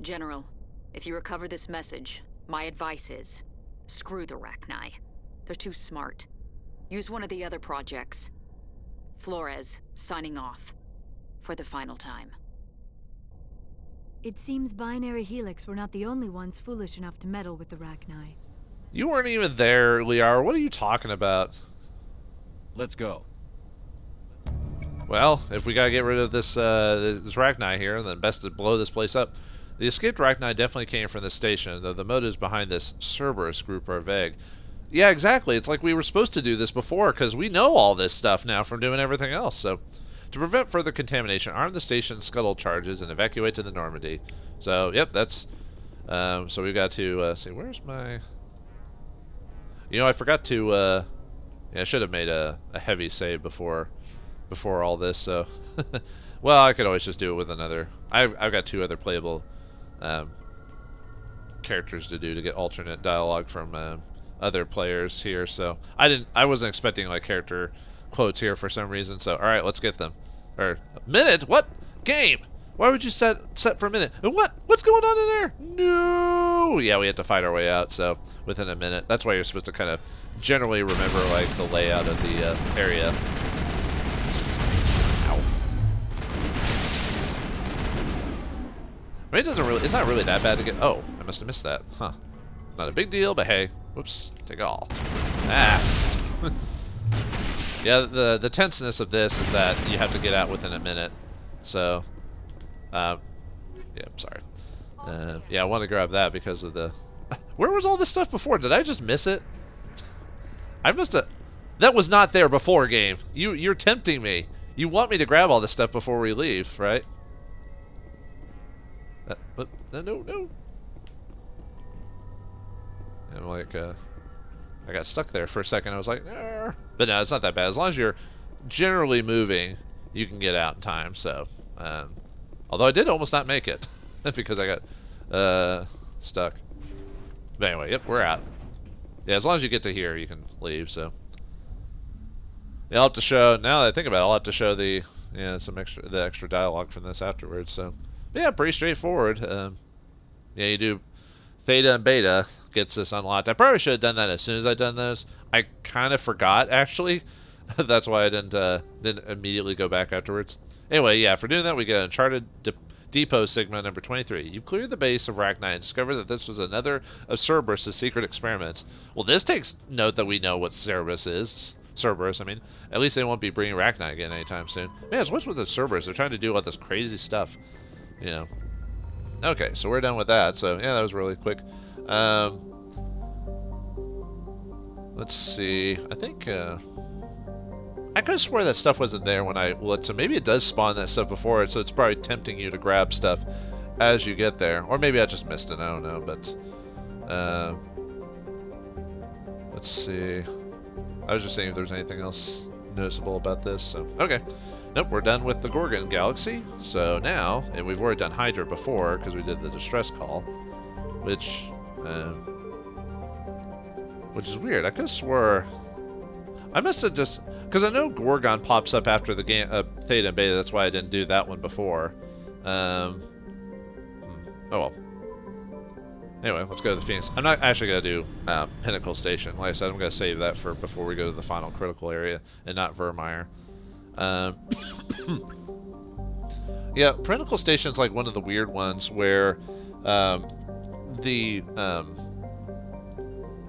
General, if you recover this message, my advice is, screw the Rachni. They're too smart. Use one of the other projects. Flores, signing off. For the final time. It seems Binary Helix were not the only ones foolish enough to meddle with the Rachni. You weren't even there, Liara. What are you talking about? Let's go. Well, if we gotta get rid of this Rachni here, then best to blow this place up. The escaped Rachni definitely came from this station, though the motives behind this Cerberus group are vague. Yeah, exactly. It's like we were supposed to do this before, because we know all this stuff now from doing everything else. So, to prevent further contamination, arm the station's scuttle charges and evacuate to the Normandy. So, yep, that's... so we've got to... see, where's my... You know, I forgot to... yeah, I should have made a heavy save before all this, so... well, I could always just do it with another... I've got 2 other playable characters to do to get alternate dialogue from other players here, so... I wasn't expecting, like, character quotes here for some reason, so... Alright, let's get them. Or... Minute? What? Game! Why would you set for a minute? And what? What's going on in there? No! Yeah, we had to fight our way out, so... Within a minute. That's why you're supposed to kind of generally remember, like, the layout of the area. Ow. I mean, it doesn't really... It's not really that bad to get... Oh, I must have missed that. Huh. Not a big deal, but hey. Whoops. Take all. Ah. Yeah, the tenseness of this is that you have to get out within a minute. So... yeah, I'm sorry. Yeah, I want to grab that because of the... Where was all this stuff before? Did I just miss it? I must have... That was not there before, game. You're tempting me. You want me to grab all this stuff before we leave, right? No. And like, I got stuck there for a second. I was like, Arr. But no, it's not that bad. As long as you're generally moving, you can get out in time. So, although I did almost not make it because I got stuck. But anyway, yep, we're out. Yeah, as long as you get to here, you can leave. So, yeah, I'll have to show. Now that I think about it, I'll have to show the the extra dialogue from this afterwards. So, but yeah, pretty straightforward. Yeah, you do Theta and Beta gets this unlocked. I probably should have done that as soon as I done those. I kind of forgot actually. That's why I didn't immediately go back afterwards. Anyway, yeah, for doing that, we get Uncharted Depot Sigma number 23. You've cleared the base of Rachni and discovered that this was another of Cerberus' secret experiments. Well, this takes note that we know what Cerberus is. Cerberus, I mean. At least they won't be bringing Rachni again anytime soon. Man, what's with the Cerberus? They're trying to do all this crazy stuff. You know. Okay, so we're done with that. So, yeah, that was really quick. Let's see. I think, I could have sworn that stuff wasn't there when I looked, so maybe it does spawn that stuff before it, so it's probably tempting you to grab stuff as you get there. Or maybe I just missed it, I don't know, but... let's see. I was just saying if there's anything else noticeable about this, so... Okay. Nope, we're done with the Gorgon Galaxy. So now, and we've already done Hydra before, because we did the distress call, which is weird. I could have swore... I must have just... Because I know Gorgon pops up after the game, Theta and Beta. That's why I didn't do that one before. Oh well. Anyway, let's go to the Phoenix. I'm not actually going to do Pinnacle Station. Like I said, I'm going to save that for before we go to the final critical area and not Vermeer. Yeah, Pinnacle Station's like one of the weird ones where the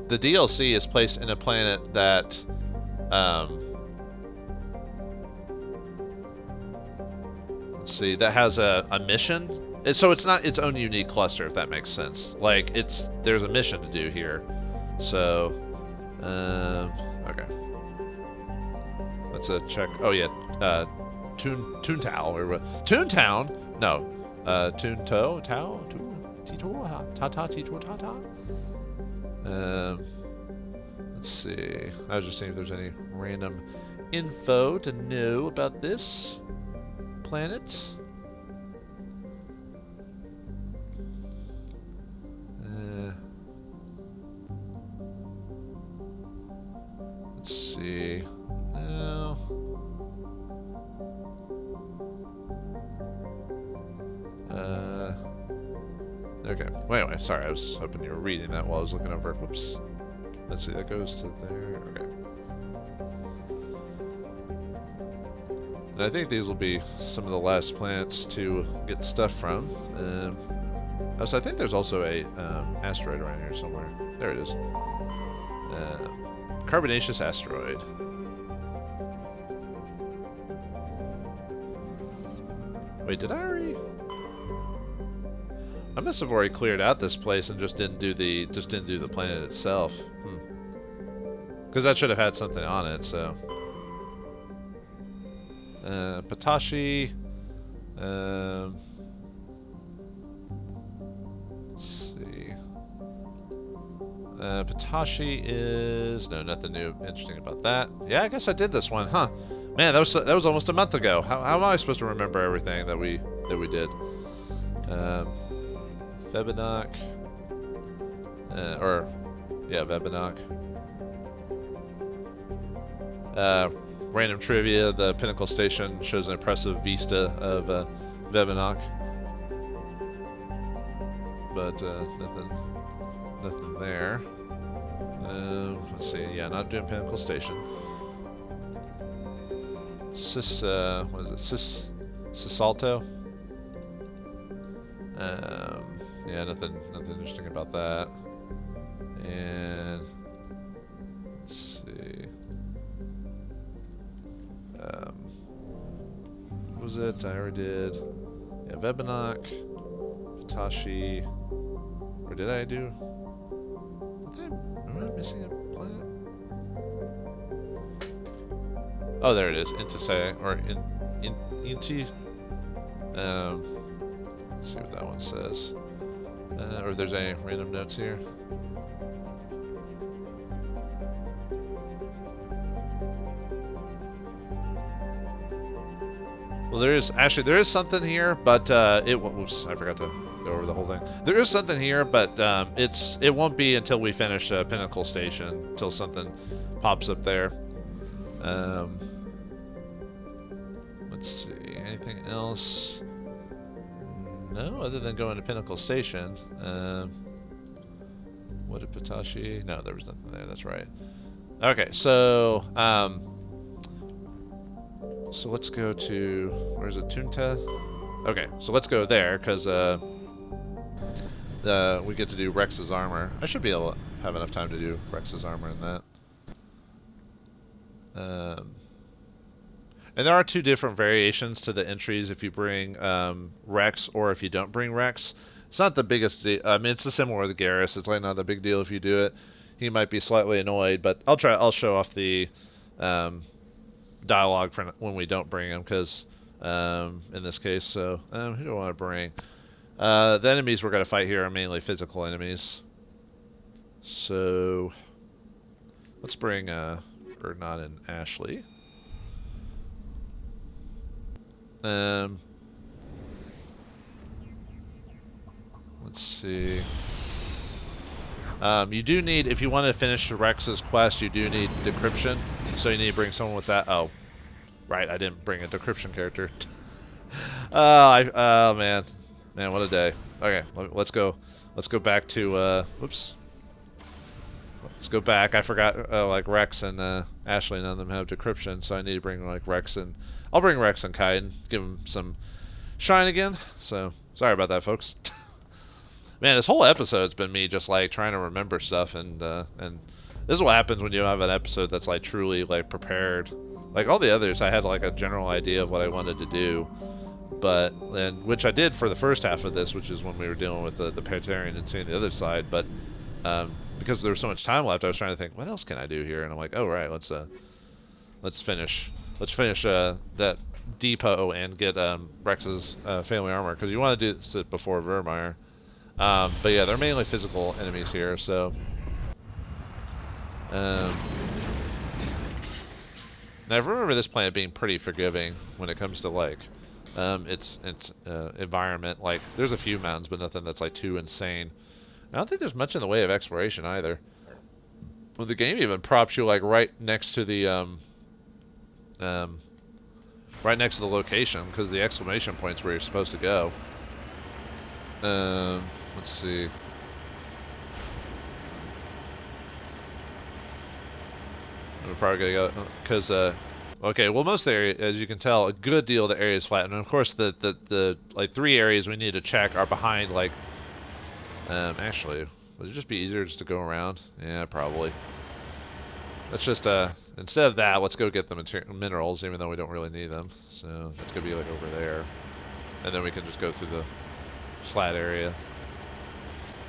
DLC is placed in a planet that let's see, that has a mission. So it's not its own unique cluster, if that makes sense. Like, there's a mission to do here. So, okay. Let's check. Oh yeah, Toontown or what? Toontown? No, Toonto, Tao, Tito, Tata, Tito, Tata. Let's see. I was just seeing if there's any random info to know about this planet. Let's see. No. Okay. Well, anyway, sorry. I was hoping you were reading that while I was looking over. Whoops. Let's see. That goes to there. Okay. And I think these will be some of the last planets to get stuff from. So I think there's also a asteroid around here somewhere. There it is. Carbonaceous asteroid. Wait, did I already? I must have already cleared out this place and just didn't do the planet itself. Because that should have had something on it. So, Patashi. Let's see. Patashi is nothing new, interesting about that. Yeah, I guess I did this one, huh? Man, that was almost a month ago. How am I supposed to remember everything that we did? Vebinok, Vebinok. Random trivia: the Pinnacle Station shows an impressive vista of Vebinok, but nothing there. Let's see. Yeah, not doing Pinnacle Station. What is it? Cisalto. Yeah, nothing interesting about that. And let's see. What was it? I already did. Yeah, Vebinok, Patashi. Or did I do? Am I missing a planet? Oh, there it is. Intisay or Inti. Let's see what that one says. Or if there's any random notes here. Well, there is something here, but whoops, I forgot to go over the whole thing. There is something here, but it won't be until we finish Pinnacle Station, until something pops up there. Let's see, anything else? No, other than going to Pinnacle Station. What did Patashi? No, there was nothing there. That's right. Okay, so so let's go to, where is it? Tunta? Okay, so let's go there because we get to do Wrex's armor. I should be able to have enough time to do Wrex's armor in that. And there are two different variations to the entries if you bring Wrex or if you don't bring Wrex. It's not the biggest deal. I mean, it's similar with Garrus. It's like not a big deal if you do it. He might be slightly annoyed, but I'll show off the dialogue for when we don't bring him, because in this case, so who do I want to bring? The enemies we're going to fight here are mainly physical enemies. So let's bring Erdnot and Ashley. Let's see. You do need, if you want to finish Wrex's quest, you do need decryption. So you need to bring someone with that. Oh, right. I didn't bring a decryption character. Oh man, what a day. Okay, let's go. Let's go back to. Whoops. Let's go back. I forgot. Like Wrex and Ashley, none of them have decryption, so I need to bring like Wrex and. I'll bring Wrex and Kaiden. Give them some shine again. So sorry about that, folks. Man, this whole episode's been me just like trying to remember stuff, and this is what happens when you don't have an episode that's like truly like prepared. Like all the others, I had like a general idea of what I wanted to do. But which I did for the first half of this, which is when we were dealing with the Batarian and seeing the other side. But because there was so much time left, I was trying to think, what else can I do here? And I'm like, oh right, let's finish that depot and get Rex's family armor, because you want to do this before Vauldemare. But yeah, they're mainly physical enemies here. So now I remember this planet being pretty forgiving when it comes to like. Its environment. Like, there's a few mountains, but nothing that's like too insane. I don't think there's much in the way of exploration either. Well, the game even props you like right next to the location, because the exclamation point's where you're supposed to go. Let's see. I'm probably gonna go because okay, well, most of the area, as you can tell, a good deal of the area is flat. And of course, the like 3 areas we need to check are behind, like, actually, would it just be easier just to go around? Yeah, probably. Let's just, instead of that, let's go get the minerals, even though we don't really need them. So that's going to be, like, over there. And then we can just go through the flat area.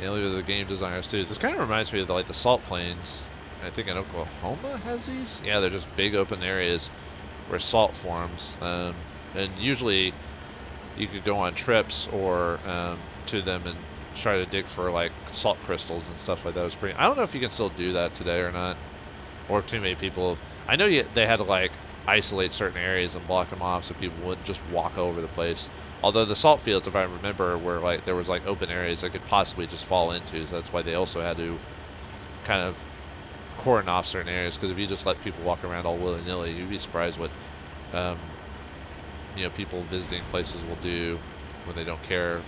Yeah, look at the game designers, too. This kind of reminds me of, like, the salt plains. I think in Oklahoma has these? Yeah, they're just big open areas where salt forms. And usually you could go on trips or to them and try to dig for like salt crystals and stuff like that. It was pretty. I don't know if you can still do that today or not, or if too many people. I know they had to like isolate certain areas and block them off so people wouldn't just walk over the place. Although the salt fields, if I remember, were like there was like open areas that could possibly just fall into. So that's why they also had to kind of cordon off certain areas, because if you just let people walk around all willy-nilly, you'd be surprised what you know, people visiting places will do when they don't care.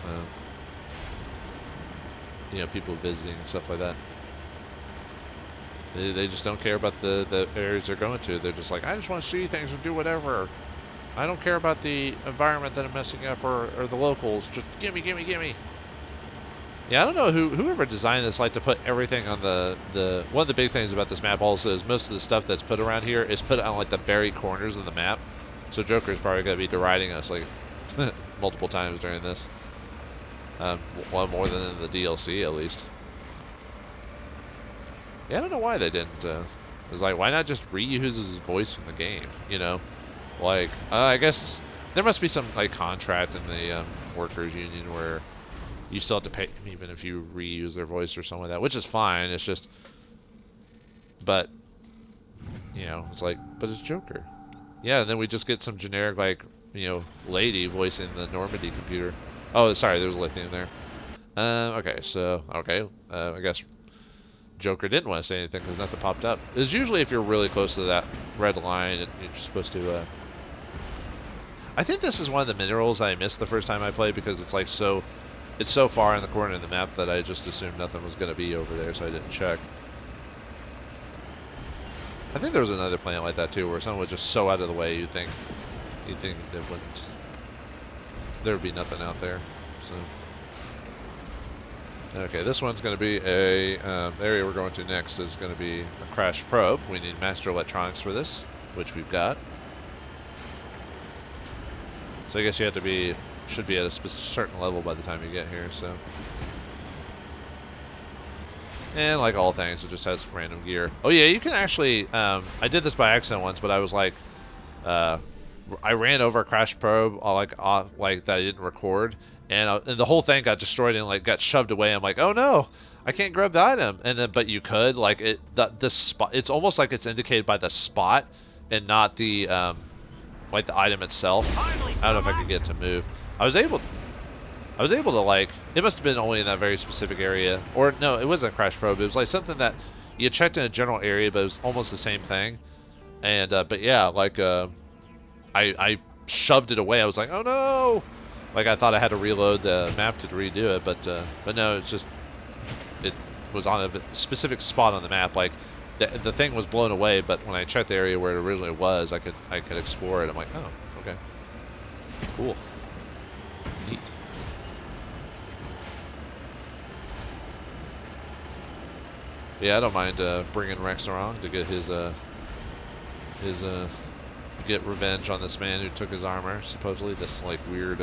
You know, people visiting and stuff like that, they just don't care about the areas they're going to. They're just like, I just want to see things and do whatever. I don't care about the environment that I'm messing up or the locals. Just gimme. Yeah, I don't know whoever designed this, like to put everything on the one of the big things about this map also is most of the stuff that's put around here is put on like the very corners of the map. So Joker's probably gonna be deriding us like multiple times during this. Well, more than in the DLC at least. Yeah, I don't know why they didn't. It was like, why not just reuse his voice from the game? You know, like I guess there must be some like contract in the workers union where you still have to pay them even if you reuse their voice or something like that, which is fine. It's just, but, you know, it's like, but it's Joker. Yeah, and then we just get some generic, like, you know, lady voicing the Normandy computer. Oh, sorry, there was lithium there. Okay, so, okay, I guess Joker didn't want to say anything because nothing popped up. It's usually if you're really close to that red line, you're supposed to, I think this is one of the minerals I missed the first time I played because it's like so... It's so far in the corner of the map that I just assumed nothing was going to be over there, so I didn't check. I think there was another planet like that too, where someone was just so out of the way you'd think there would be nothing out there. So okay, this one's going to be a area we're going to next is going to be a crash probe. We need master electronics for this, which we've got. So I guess you have to be. Should be at a certain level by the time you get here, so. And like all things, it just has random gear. Oh yeah, you can actually, I did this by accident once, but I was like, I ran over a crash probe, like that I didn't record, and the whole thing got destroyed and like got shoved away. I'm like, oh no, I can't grab the item. And then, but you could, like the spot, it's almost like it's indicated by the spot and not the, like the item itself. I don't know if I could get it to move. I was able to like, it must have been only in that very specific area, or no, it wasn't a crash probe. It was like something that you checked in a general area, but it was almost the same thing. And but yeah, like I shoved it away. I was like, oh no! Like I thought I had to reload the map to redo it, but no, it's just it was on a specific spot on the map. Like the thing was blown away, but when I checked the area where it originally was, I could explore it. I'm like, oh, okay, cool, neat. Yeah, I don't mind bringing Wrex along to get his get revenge on this man who took his armor. Supposedly, this like weird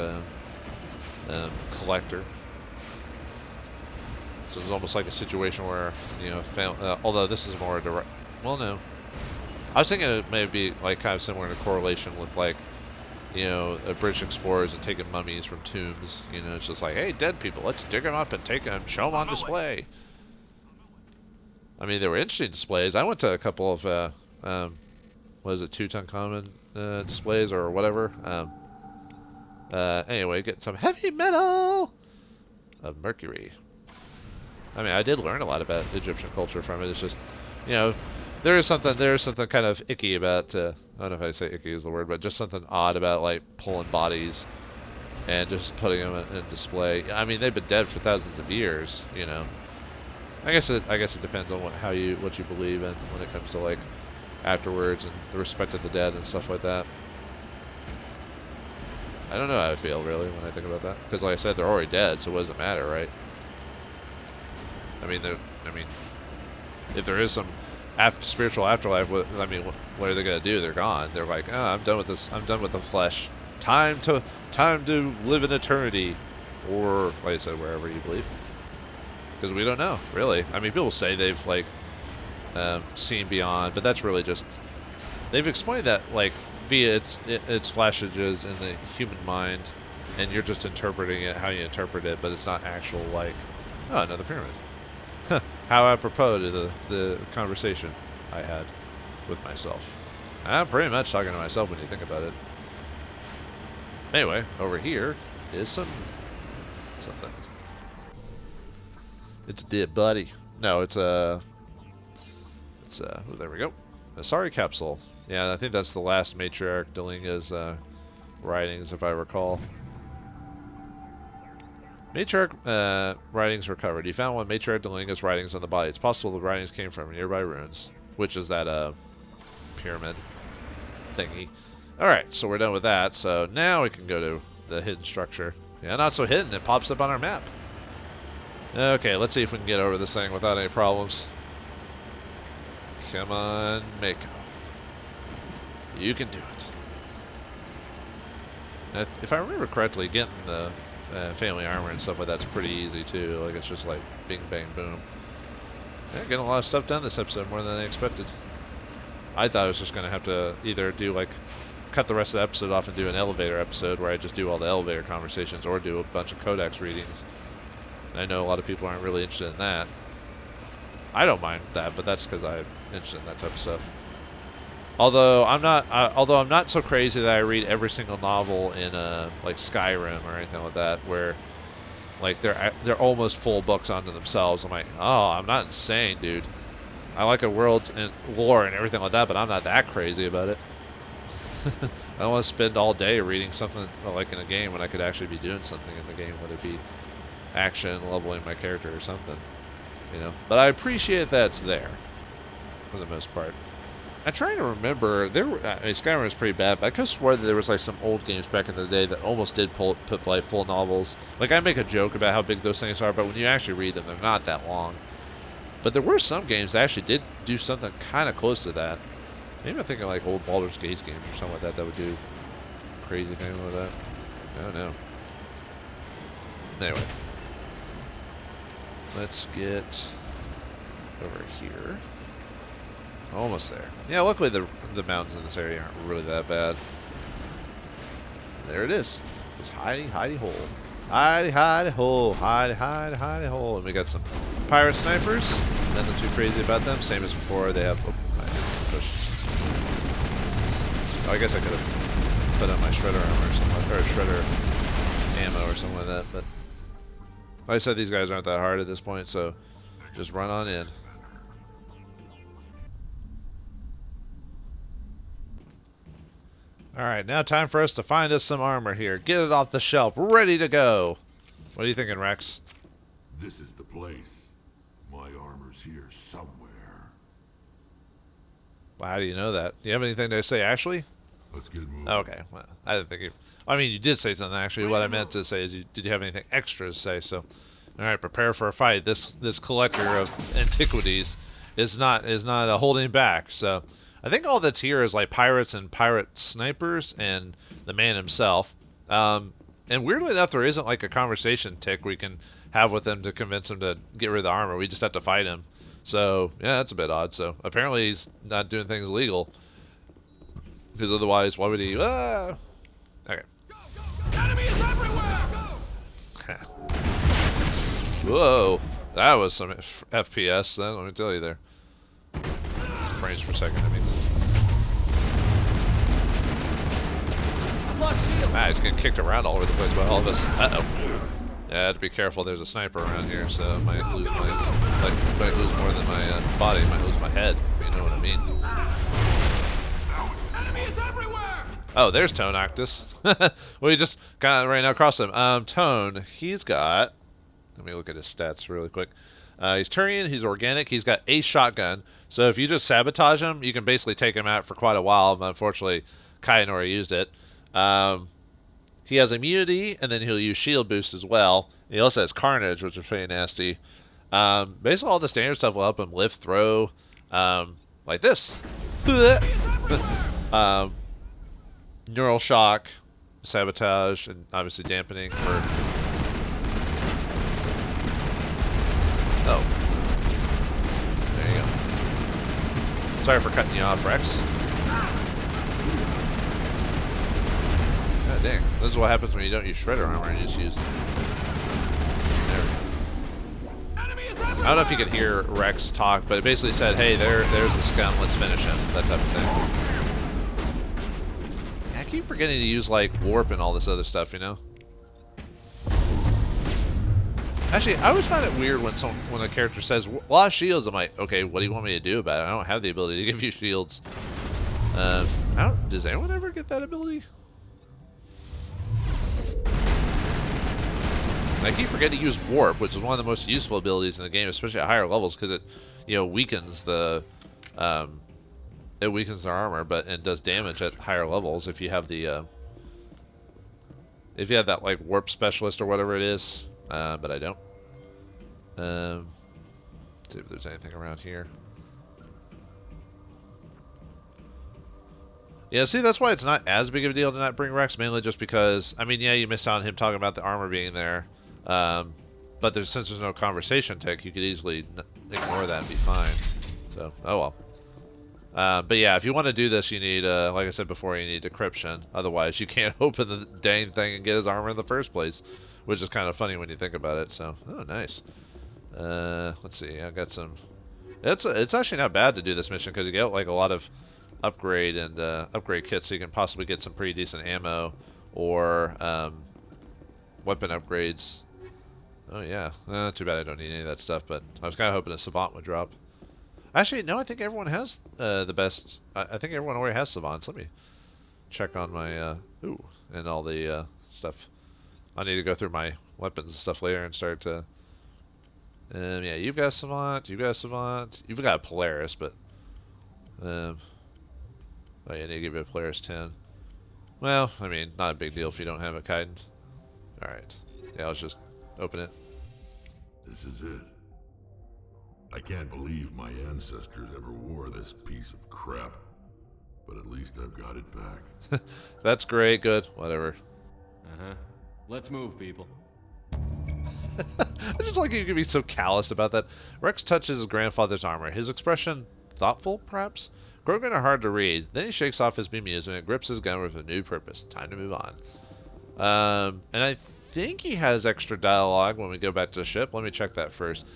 collector. So it's almost like a situation where, you know, although this is more direct. Well, no, I was thinking it may be like kind of similar in a correlation with like, you know, British explorers and taking mummies from tombs. You know, it's just like, hey, dead people, let's dig them up and take them, show them on display. I mean, they were interesting displays. I went to a couple of, what is it, Tutankhamun displays or whatever. Anyway, get some heavy metal of Mercury. I mean, I did learn a lot about Egyptian culture from it. It's just, you know, there is something kind of icky about, I don't know if I say icky is the word, but just something odd about, like, pulling bodies and just putting them in display. I mean, they've been dead for thousands of years, you know. I guess it depends on what you believe in when it comes to, like, afterwards and the respect of the dead and stuff like that. I don't know how I feel, really, when I think about that. Because, like I said, they're already dead, so what does it matter, right? I mean, if there is some spiritual afterlife, what are they gonna do? They're gone. They're like, oh, I'm done with this. I'm done with the flesh. Time to live in eternity, or like I said, wherever you believe. Because we don't know, really. I mean, people say they've like seen beyond, but that's really just they've explained that like via its flashages in the human mind, and you're just interpreting it how you interpret it, but it's not actual like, oh, another pyramid. How apropos to the conversation I had with myself. I'm pretty much talking to myself when you think about it. Anyway, over here is something. It's a dead buddy. No, it's oh, there we go. A sorry capsule. Yeah, I think that's the last Matriarch Delinga's writings, if I recall. Matriarch writings recovered. He found one Matriarch Delinga's writings on the body. It's possible the writings came from nearby ruins, which is that pyramid thingy. Alright, so we're done with that. So now we can go to the hidden structure. Yeah, not so hidden. It pops up on our map. Okay, let's see if we can get over this thing without any problems. Come on, Mako. You can do it. Now, if I remember correctly, getting the family armor and stuff like that's pretty easy too. Like it's just like bing bang boom. Yeah, getting a lot of stuff done this episode, more than I expected. I thought I was just gonna have to either do like cut the rest of the episode off and do an elevator episode where I just do all the elevator conversations, or do a bunch of codex readings. And I know a lot of people aren't really interested in that. I don't mind that, but that's because I'm interested in that type of stuff. Although I'm not so crazy that I read every single novel in like Skyrim or anything like that, where like they're almost full books onto themselves. I'm like, oh, I'm not insane, dude. I like a world and lore and everything like that, but I'm not that crazy about it. I don't want to spend all day reading something like in a game when I could actually be doing something in the game, whether it be action, leveling my character or something, you know. But I appreciate that it's there for the most part. I'm trying to remember. I mean, Skyrim was pretty bad, but I could have sworn that there was like some old games back in the day that almost did put like full novels. Like I make a joke about how big those things are, but when you actually read them, they're not that long. But there were some games that actually did do something kind of close to that. Maybe I'm thinking like old Baldur's Gate games or something like that would do crazy things like that. I don't know. Anyway, let's get over here. Almost there. Yeah, luckily the mountains in this area aren't really that bad. There it is. This hidey hole. Hidey hole. Hidey hole. And we got some pirate snipers. Nothing too crazy about them. Same as before. They have... Oh, I didn't push. Oh, I guess I could have put on my shredder armor or something, or shredder ammo or something like that. But like I said, these guys aren't that hard at this point, so just run on in. Alright, now time for us to find us some armor here. Get it off the shelf, ready to go. What are you thinking, Wrex? This is the place. My armor's here somewhere. Well, how do you know that? Do you have anything to say, Ashley? Let's get moving. Okay, well, I didn't think you... I mean, you did say something, actually. What I meant to say is, did you have anything extra to say? So, alright, prepare for a fight. This collector of antiquities is not holding back, so... I think all that's here is like pirates and pirate snipers and the man himself. And weirdly enough, there isn't like a conversation tick we can have with him to convince him to get rid of the armor. We just have to fight him. So, yeah, that's a bit odd. So, apparently he's not doing things legal. Because otherwise, why would he... Okay. Enemies everywhere! Whoa. That was some FPS, then, let me tell you there. Frames per second, I mean. Ah, he's getting kicked around all over the place by all of us. Uh-oh. Yeah, I have to be careful. There's a sniper around here, so I might lose my... might lose more than my body. I might lose my head, if you know what I mean. Enemies everywhere! Oh, there's Tone Octus. Well, he just kind of ran across him. Tone, he's got... Let me look at his stats really quick. He's Turian, he's organic, he's got a shotgun. So if you just sabotage him, you can basically take him out for quite a while. Unfortunately, Kainor used it. He has immunity, and then he'll use shield boost as well. He also has carnage, which is pretty nasty. Basically, all the standard stuff will help him lift, throw, like this. Neural shock, sabotage, and obviously dampening for... Oh. There you go. Sorry for cutting you off, Wrex. God dang. This is what happens when you don't use shredder armor and you just use... There we go. I don't know if you could hear Wrex talk, but it basically said, hey, there's the scum, let's finish him. That type of thing. I keep forgetting to use, like, warp and all this other stuff, you know? Actually, I always find it weird when a character says, a lot of shields, I'm like, okay, what do you want me to do about it? I don't have the ability to give you shields. Does anyone ever get that ability? I keep forgetting to use warp, which is one of the most useful abilities in the game, especially at higher levels, because it, weakens the, it weakens their armor, and does damage at higher levels if you have the, if you have that, like, warp specialist or whatever it is. But I don't. Let's see if there's anything around here. Yeah, see, that's why it's not as big of a deal to not bring Wrex, mainly just because, I mean, yeah, you miss out on him talking about the armor being there, but since there's no conversation tick, you could easily ignore that and be fine. So, oh well. But yeah, if you want to do this, you need, like I said before, you need decryption. Otherwise, you can't open the dang thing and get his armor in the first place. Which is kind of funny when you think about it. So, oh, nice. Let's see. I got some. It's actually not bad to do this mission because you get like a lot of upgrade kits, so you can possibly get some pretty decent ammo or weapon upgrades. Oh yeah. Too bad I don't need any of that stuff. But I was kind of hoping a Savant would drop. Actually, no. I think everyone has the best. I think everyone already has Savants. Let me check on my and all the stuff. I need to go through my weapons and stuff later and start to... yeah, you've got a Savant, you've got a Savant, you've got a Polaris, but... oh yeah, I need to give you a Polaris 10. Well, I mean, not a big deal if you don't have it, Kaiden. Alright. Yeah, let's just open it. This is it. I can't believe my ancestors ever wore this piece of crap. But at least I've got it back. That's great, good, whatever. Uh-huh. Let's move, people. I just like you can be so callous about that. Wrex touches his grandfather's armor. His expression, thoughtful, perhaps? Krogan are hard to read. Then he shakes off his bemusement and grips his gun with a new purpose. Time to move on. And I think he has extra dialogue when we go back to the ship. Let me check that first.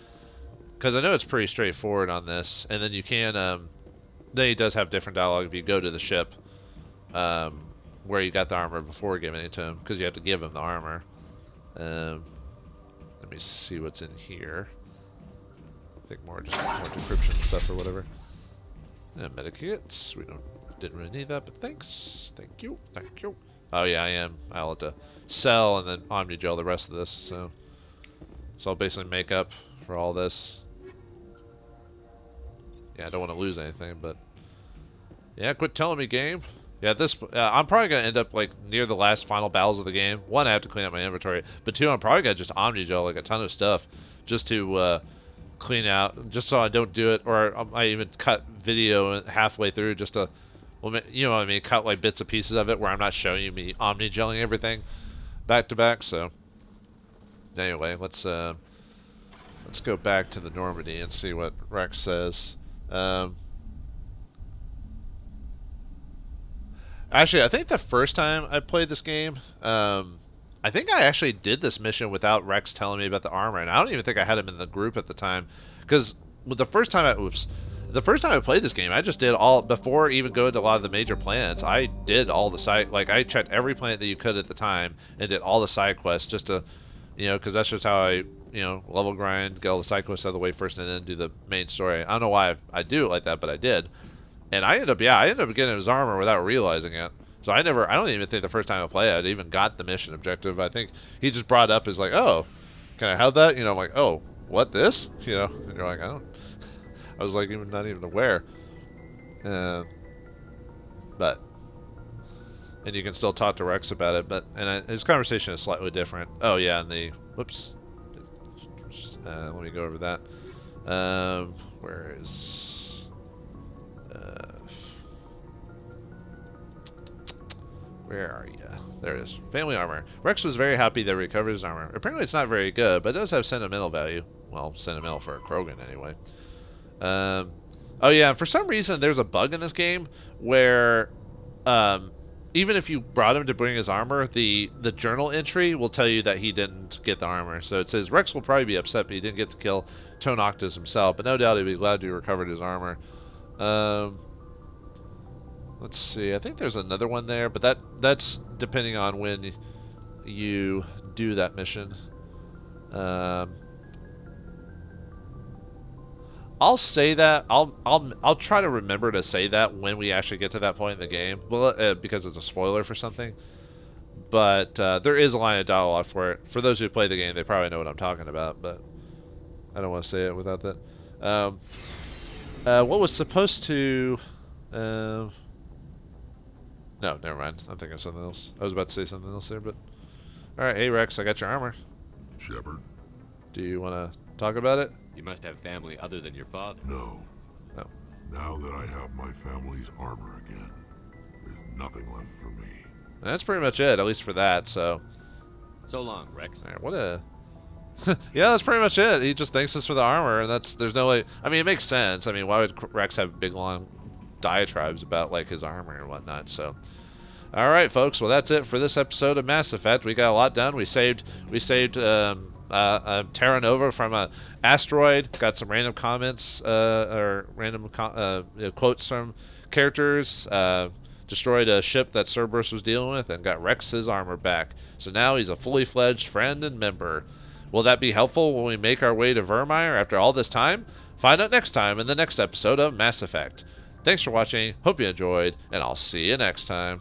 Because I know it's pretty straightforward on this. And then you can, then he does have different dialogue if you go to the ship. Where you got the armor before giving it to him, because you have to give him the armor. Let me see what's in here. I think more decryption stuff or whatever. Medikits. We don't Didn't really need that, but thanks. Thank you. Thank you. Oh, yeah, I am. I'll have to sell and then Omnigel the rest of this, so I'll basically make up for all this. Yeah, I don't want to lose anything, but... Yeah, quit telling me, game. Yeah, I'm probably going to end up, like, near the last final battles of the game. One, I have to clean up my inventory. But two, I'm probably going to just Omnigel, like, a ton of stuff. Just to clean out. Just so I don't do it. Or I even cut video halfway through just to... Well, you know what I mean? Cut, like, bits and pieces of it where I'm not showing you me Omnigeling everything back to back, so... Anyway, let's go back to the Normandy and see what Wrex says. Actually, I think the first time I played this game, I think I actually did this mission without Wrex telling me about the armor, and I don't even think I had him in the group at the time, because the first time I played this game, I just did all, before even going to a lot of the major planets, I did all the side, like, I checked every planet that you could at the time, and did all the side quests, just to, you know, because that's just how I, you know, level grind, get all the side quests out of the way first, and then do the main story. I don't know why I do it like that, but I did. And I ended up getting his armor without realizing it. So I don't even think the first time I played it, I even got the mission objective. I think he just brought up as like, oh, can I have that? You know, I'm like, oh, what, this? You know, and you're like, I was like, not even aware. But, and you can still talk to Wrex about it, but, his conversation is slightly different. Oh yeah, and whoops. Let me go over that. Where is... where are you? There it is. Family armor. Wrex was very happy that he recovered his armor. Apparently it's not very good, but it does have sentimental value. Well, sentimental for a Krogan anyway. Oh yeah, for some reason there's a bug in this game where even if you brought him to bring his armor, the journal entry will tell you that he didn't get the armor. So it says Wrex will probably be upset, but he didn't get to kill Tonoctus himself, but no doubt he'd be glad to recovered his armor. Let's see. I think there's another one there, but that's depending on when you do that mission. I'll say that. I'll try to remember to say that when we actually get to that point in the game, well, because it's a spoiler for something. But there is a line of dialogue for it. For those who play the game, they probably know what I'm talking about, but I don't want to say it without that. What was supposed to... No, never mind. I'm thinking of something else. I was about to say something else there, but... Alright, hey Wrex, I got your armor. Shepard? Do you want to talk about it? You must have family other than your father. No. No. Now that I have my family's armor again, there's nothing left for me. That's pretty much it, at least for that, so... So long, Wrex. Alright, what a... yeah, that's pretty much it. He just thanks us for the armor, and there's no way... I mean, it makes sense. I mean, why would Wrex have big, long diatribes about, like, his armor and whatnot, so... Alright, folks, well, that's it for this episode of Mass Effect. We got a lot done. We saved Terra Nova from an asteroid. Got some random comments, or random quotes from characters. Destroyed a ship that Cerberus was dealing with, and got Wrex's armor back. So now he's a fully fledged friend and member. Will that be helpful when we make our way to Virmire after all this time? Find out next time in the next episode of Mass Effect. Thanks for watching, hope you enjoyed, and I'll see you next time.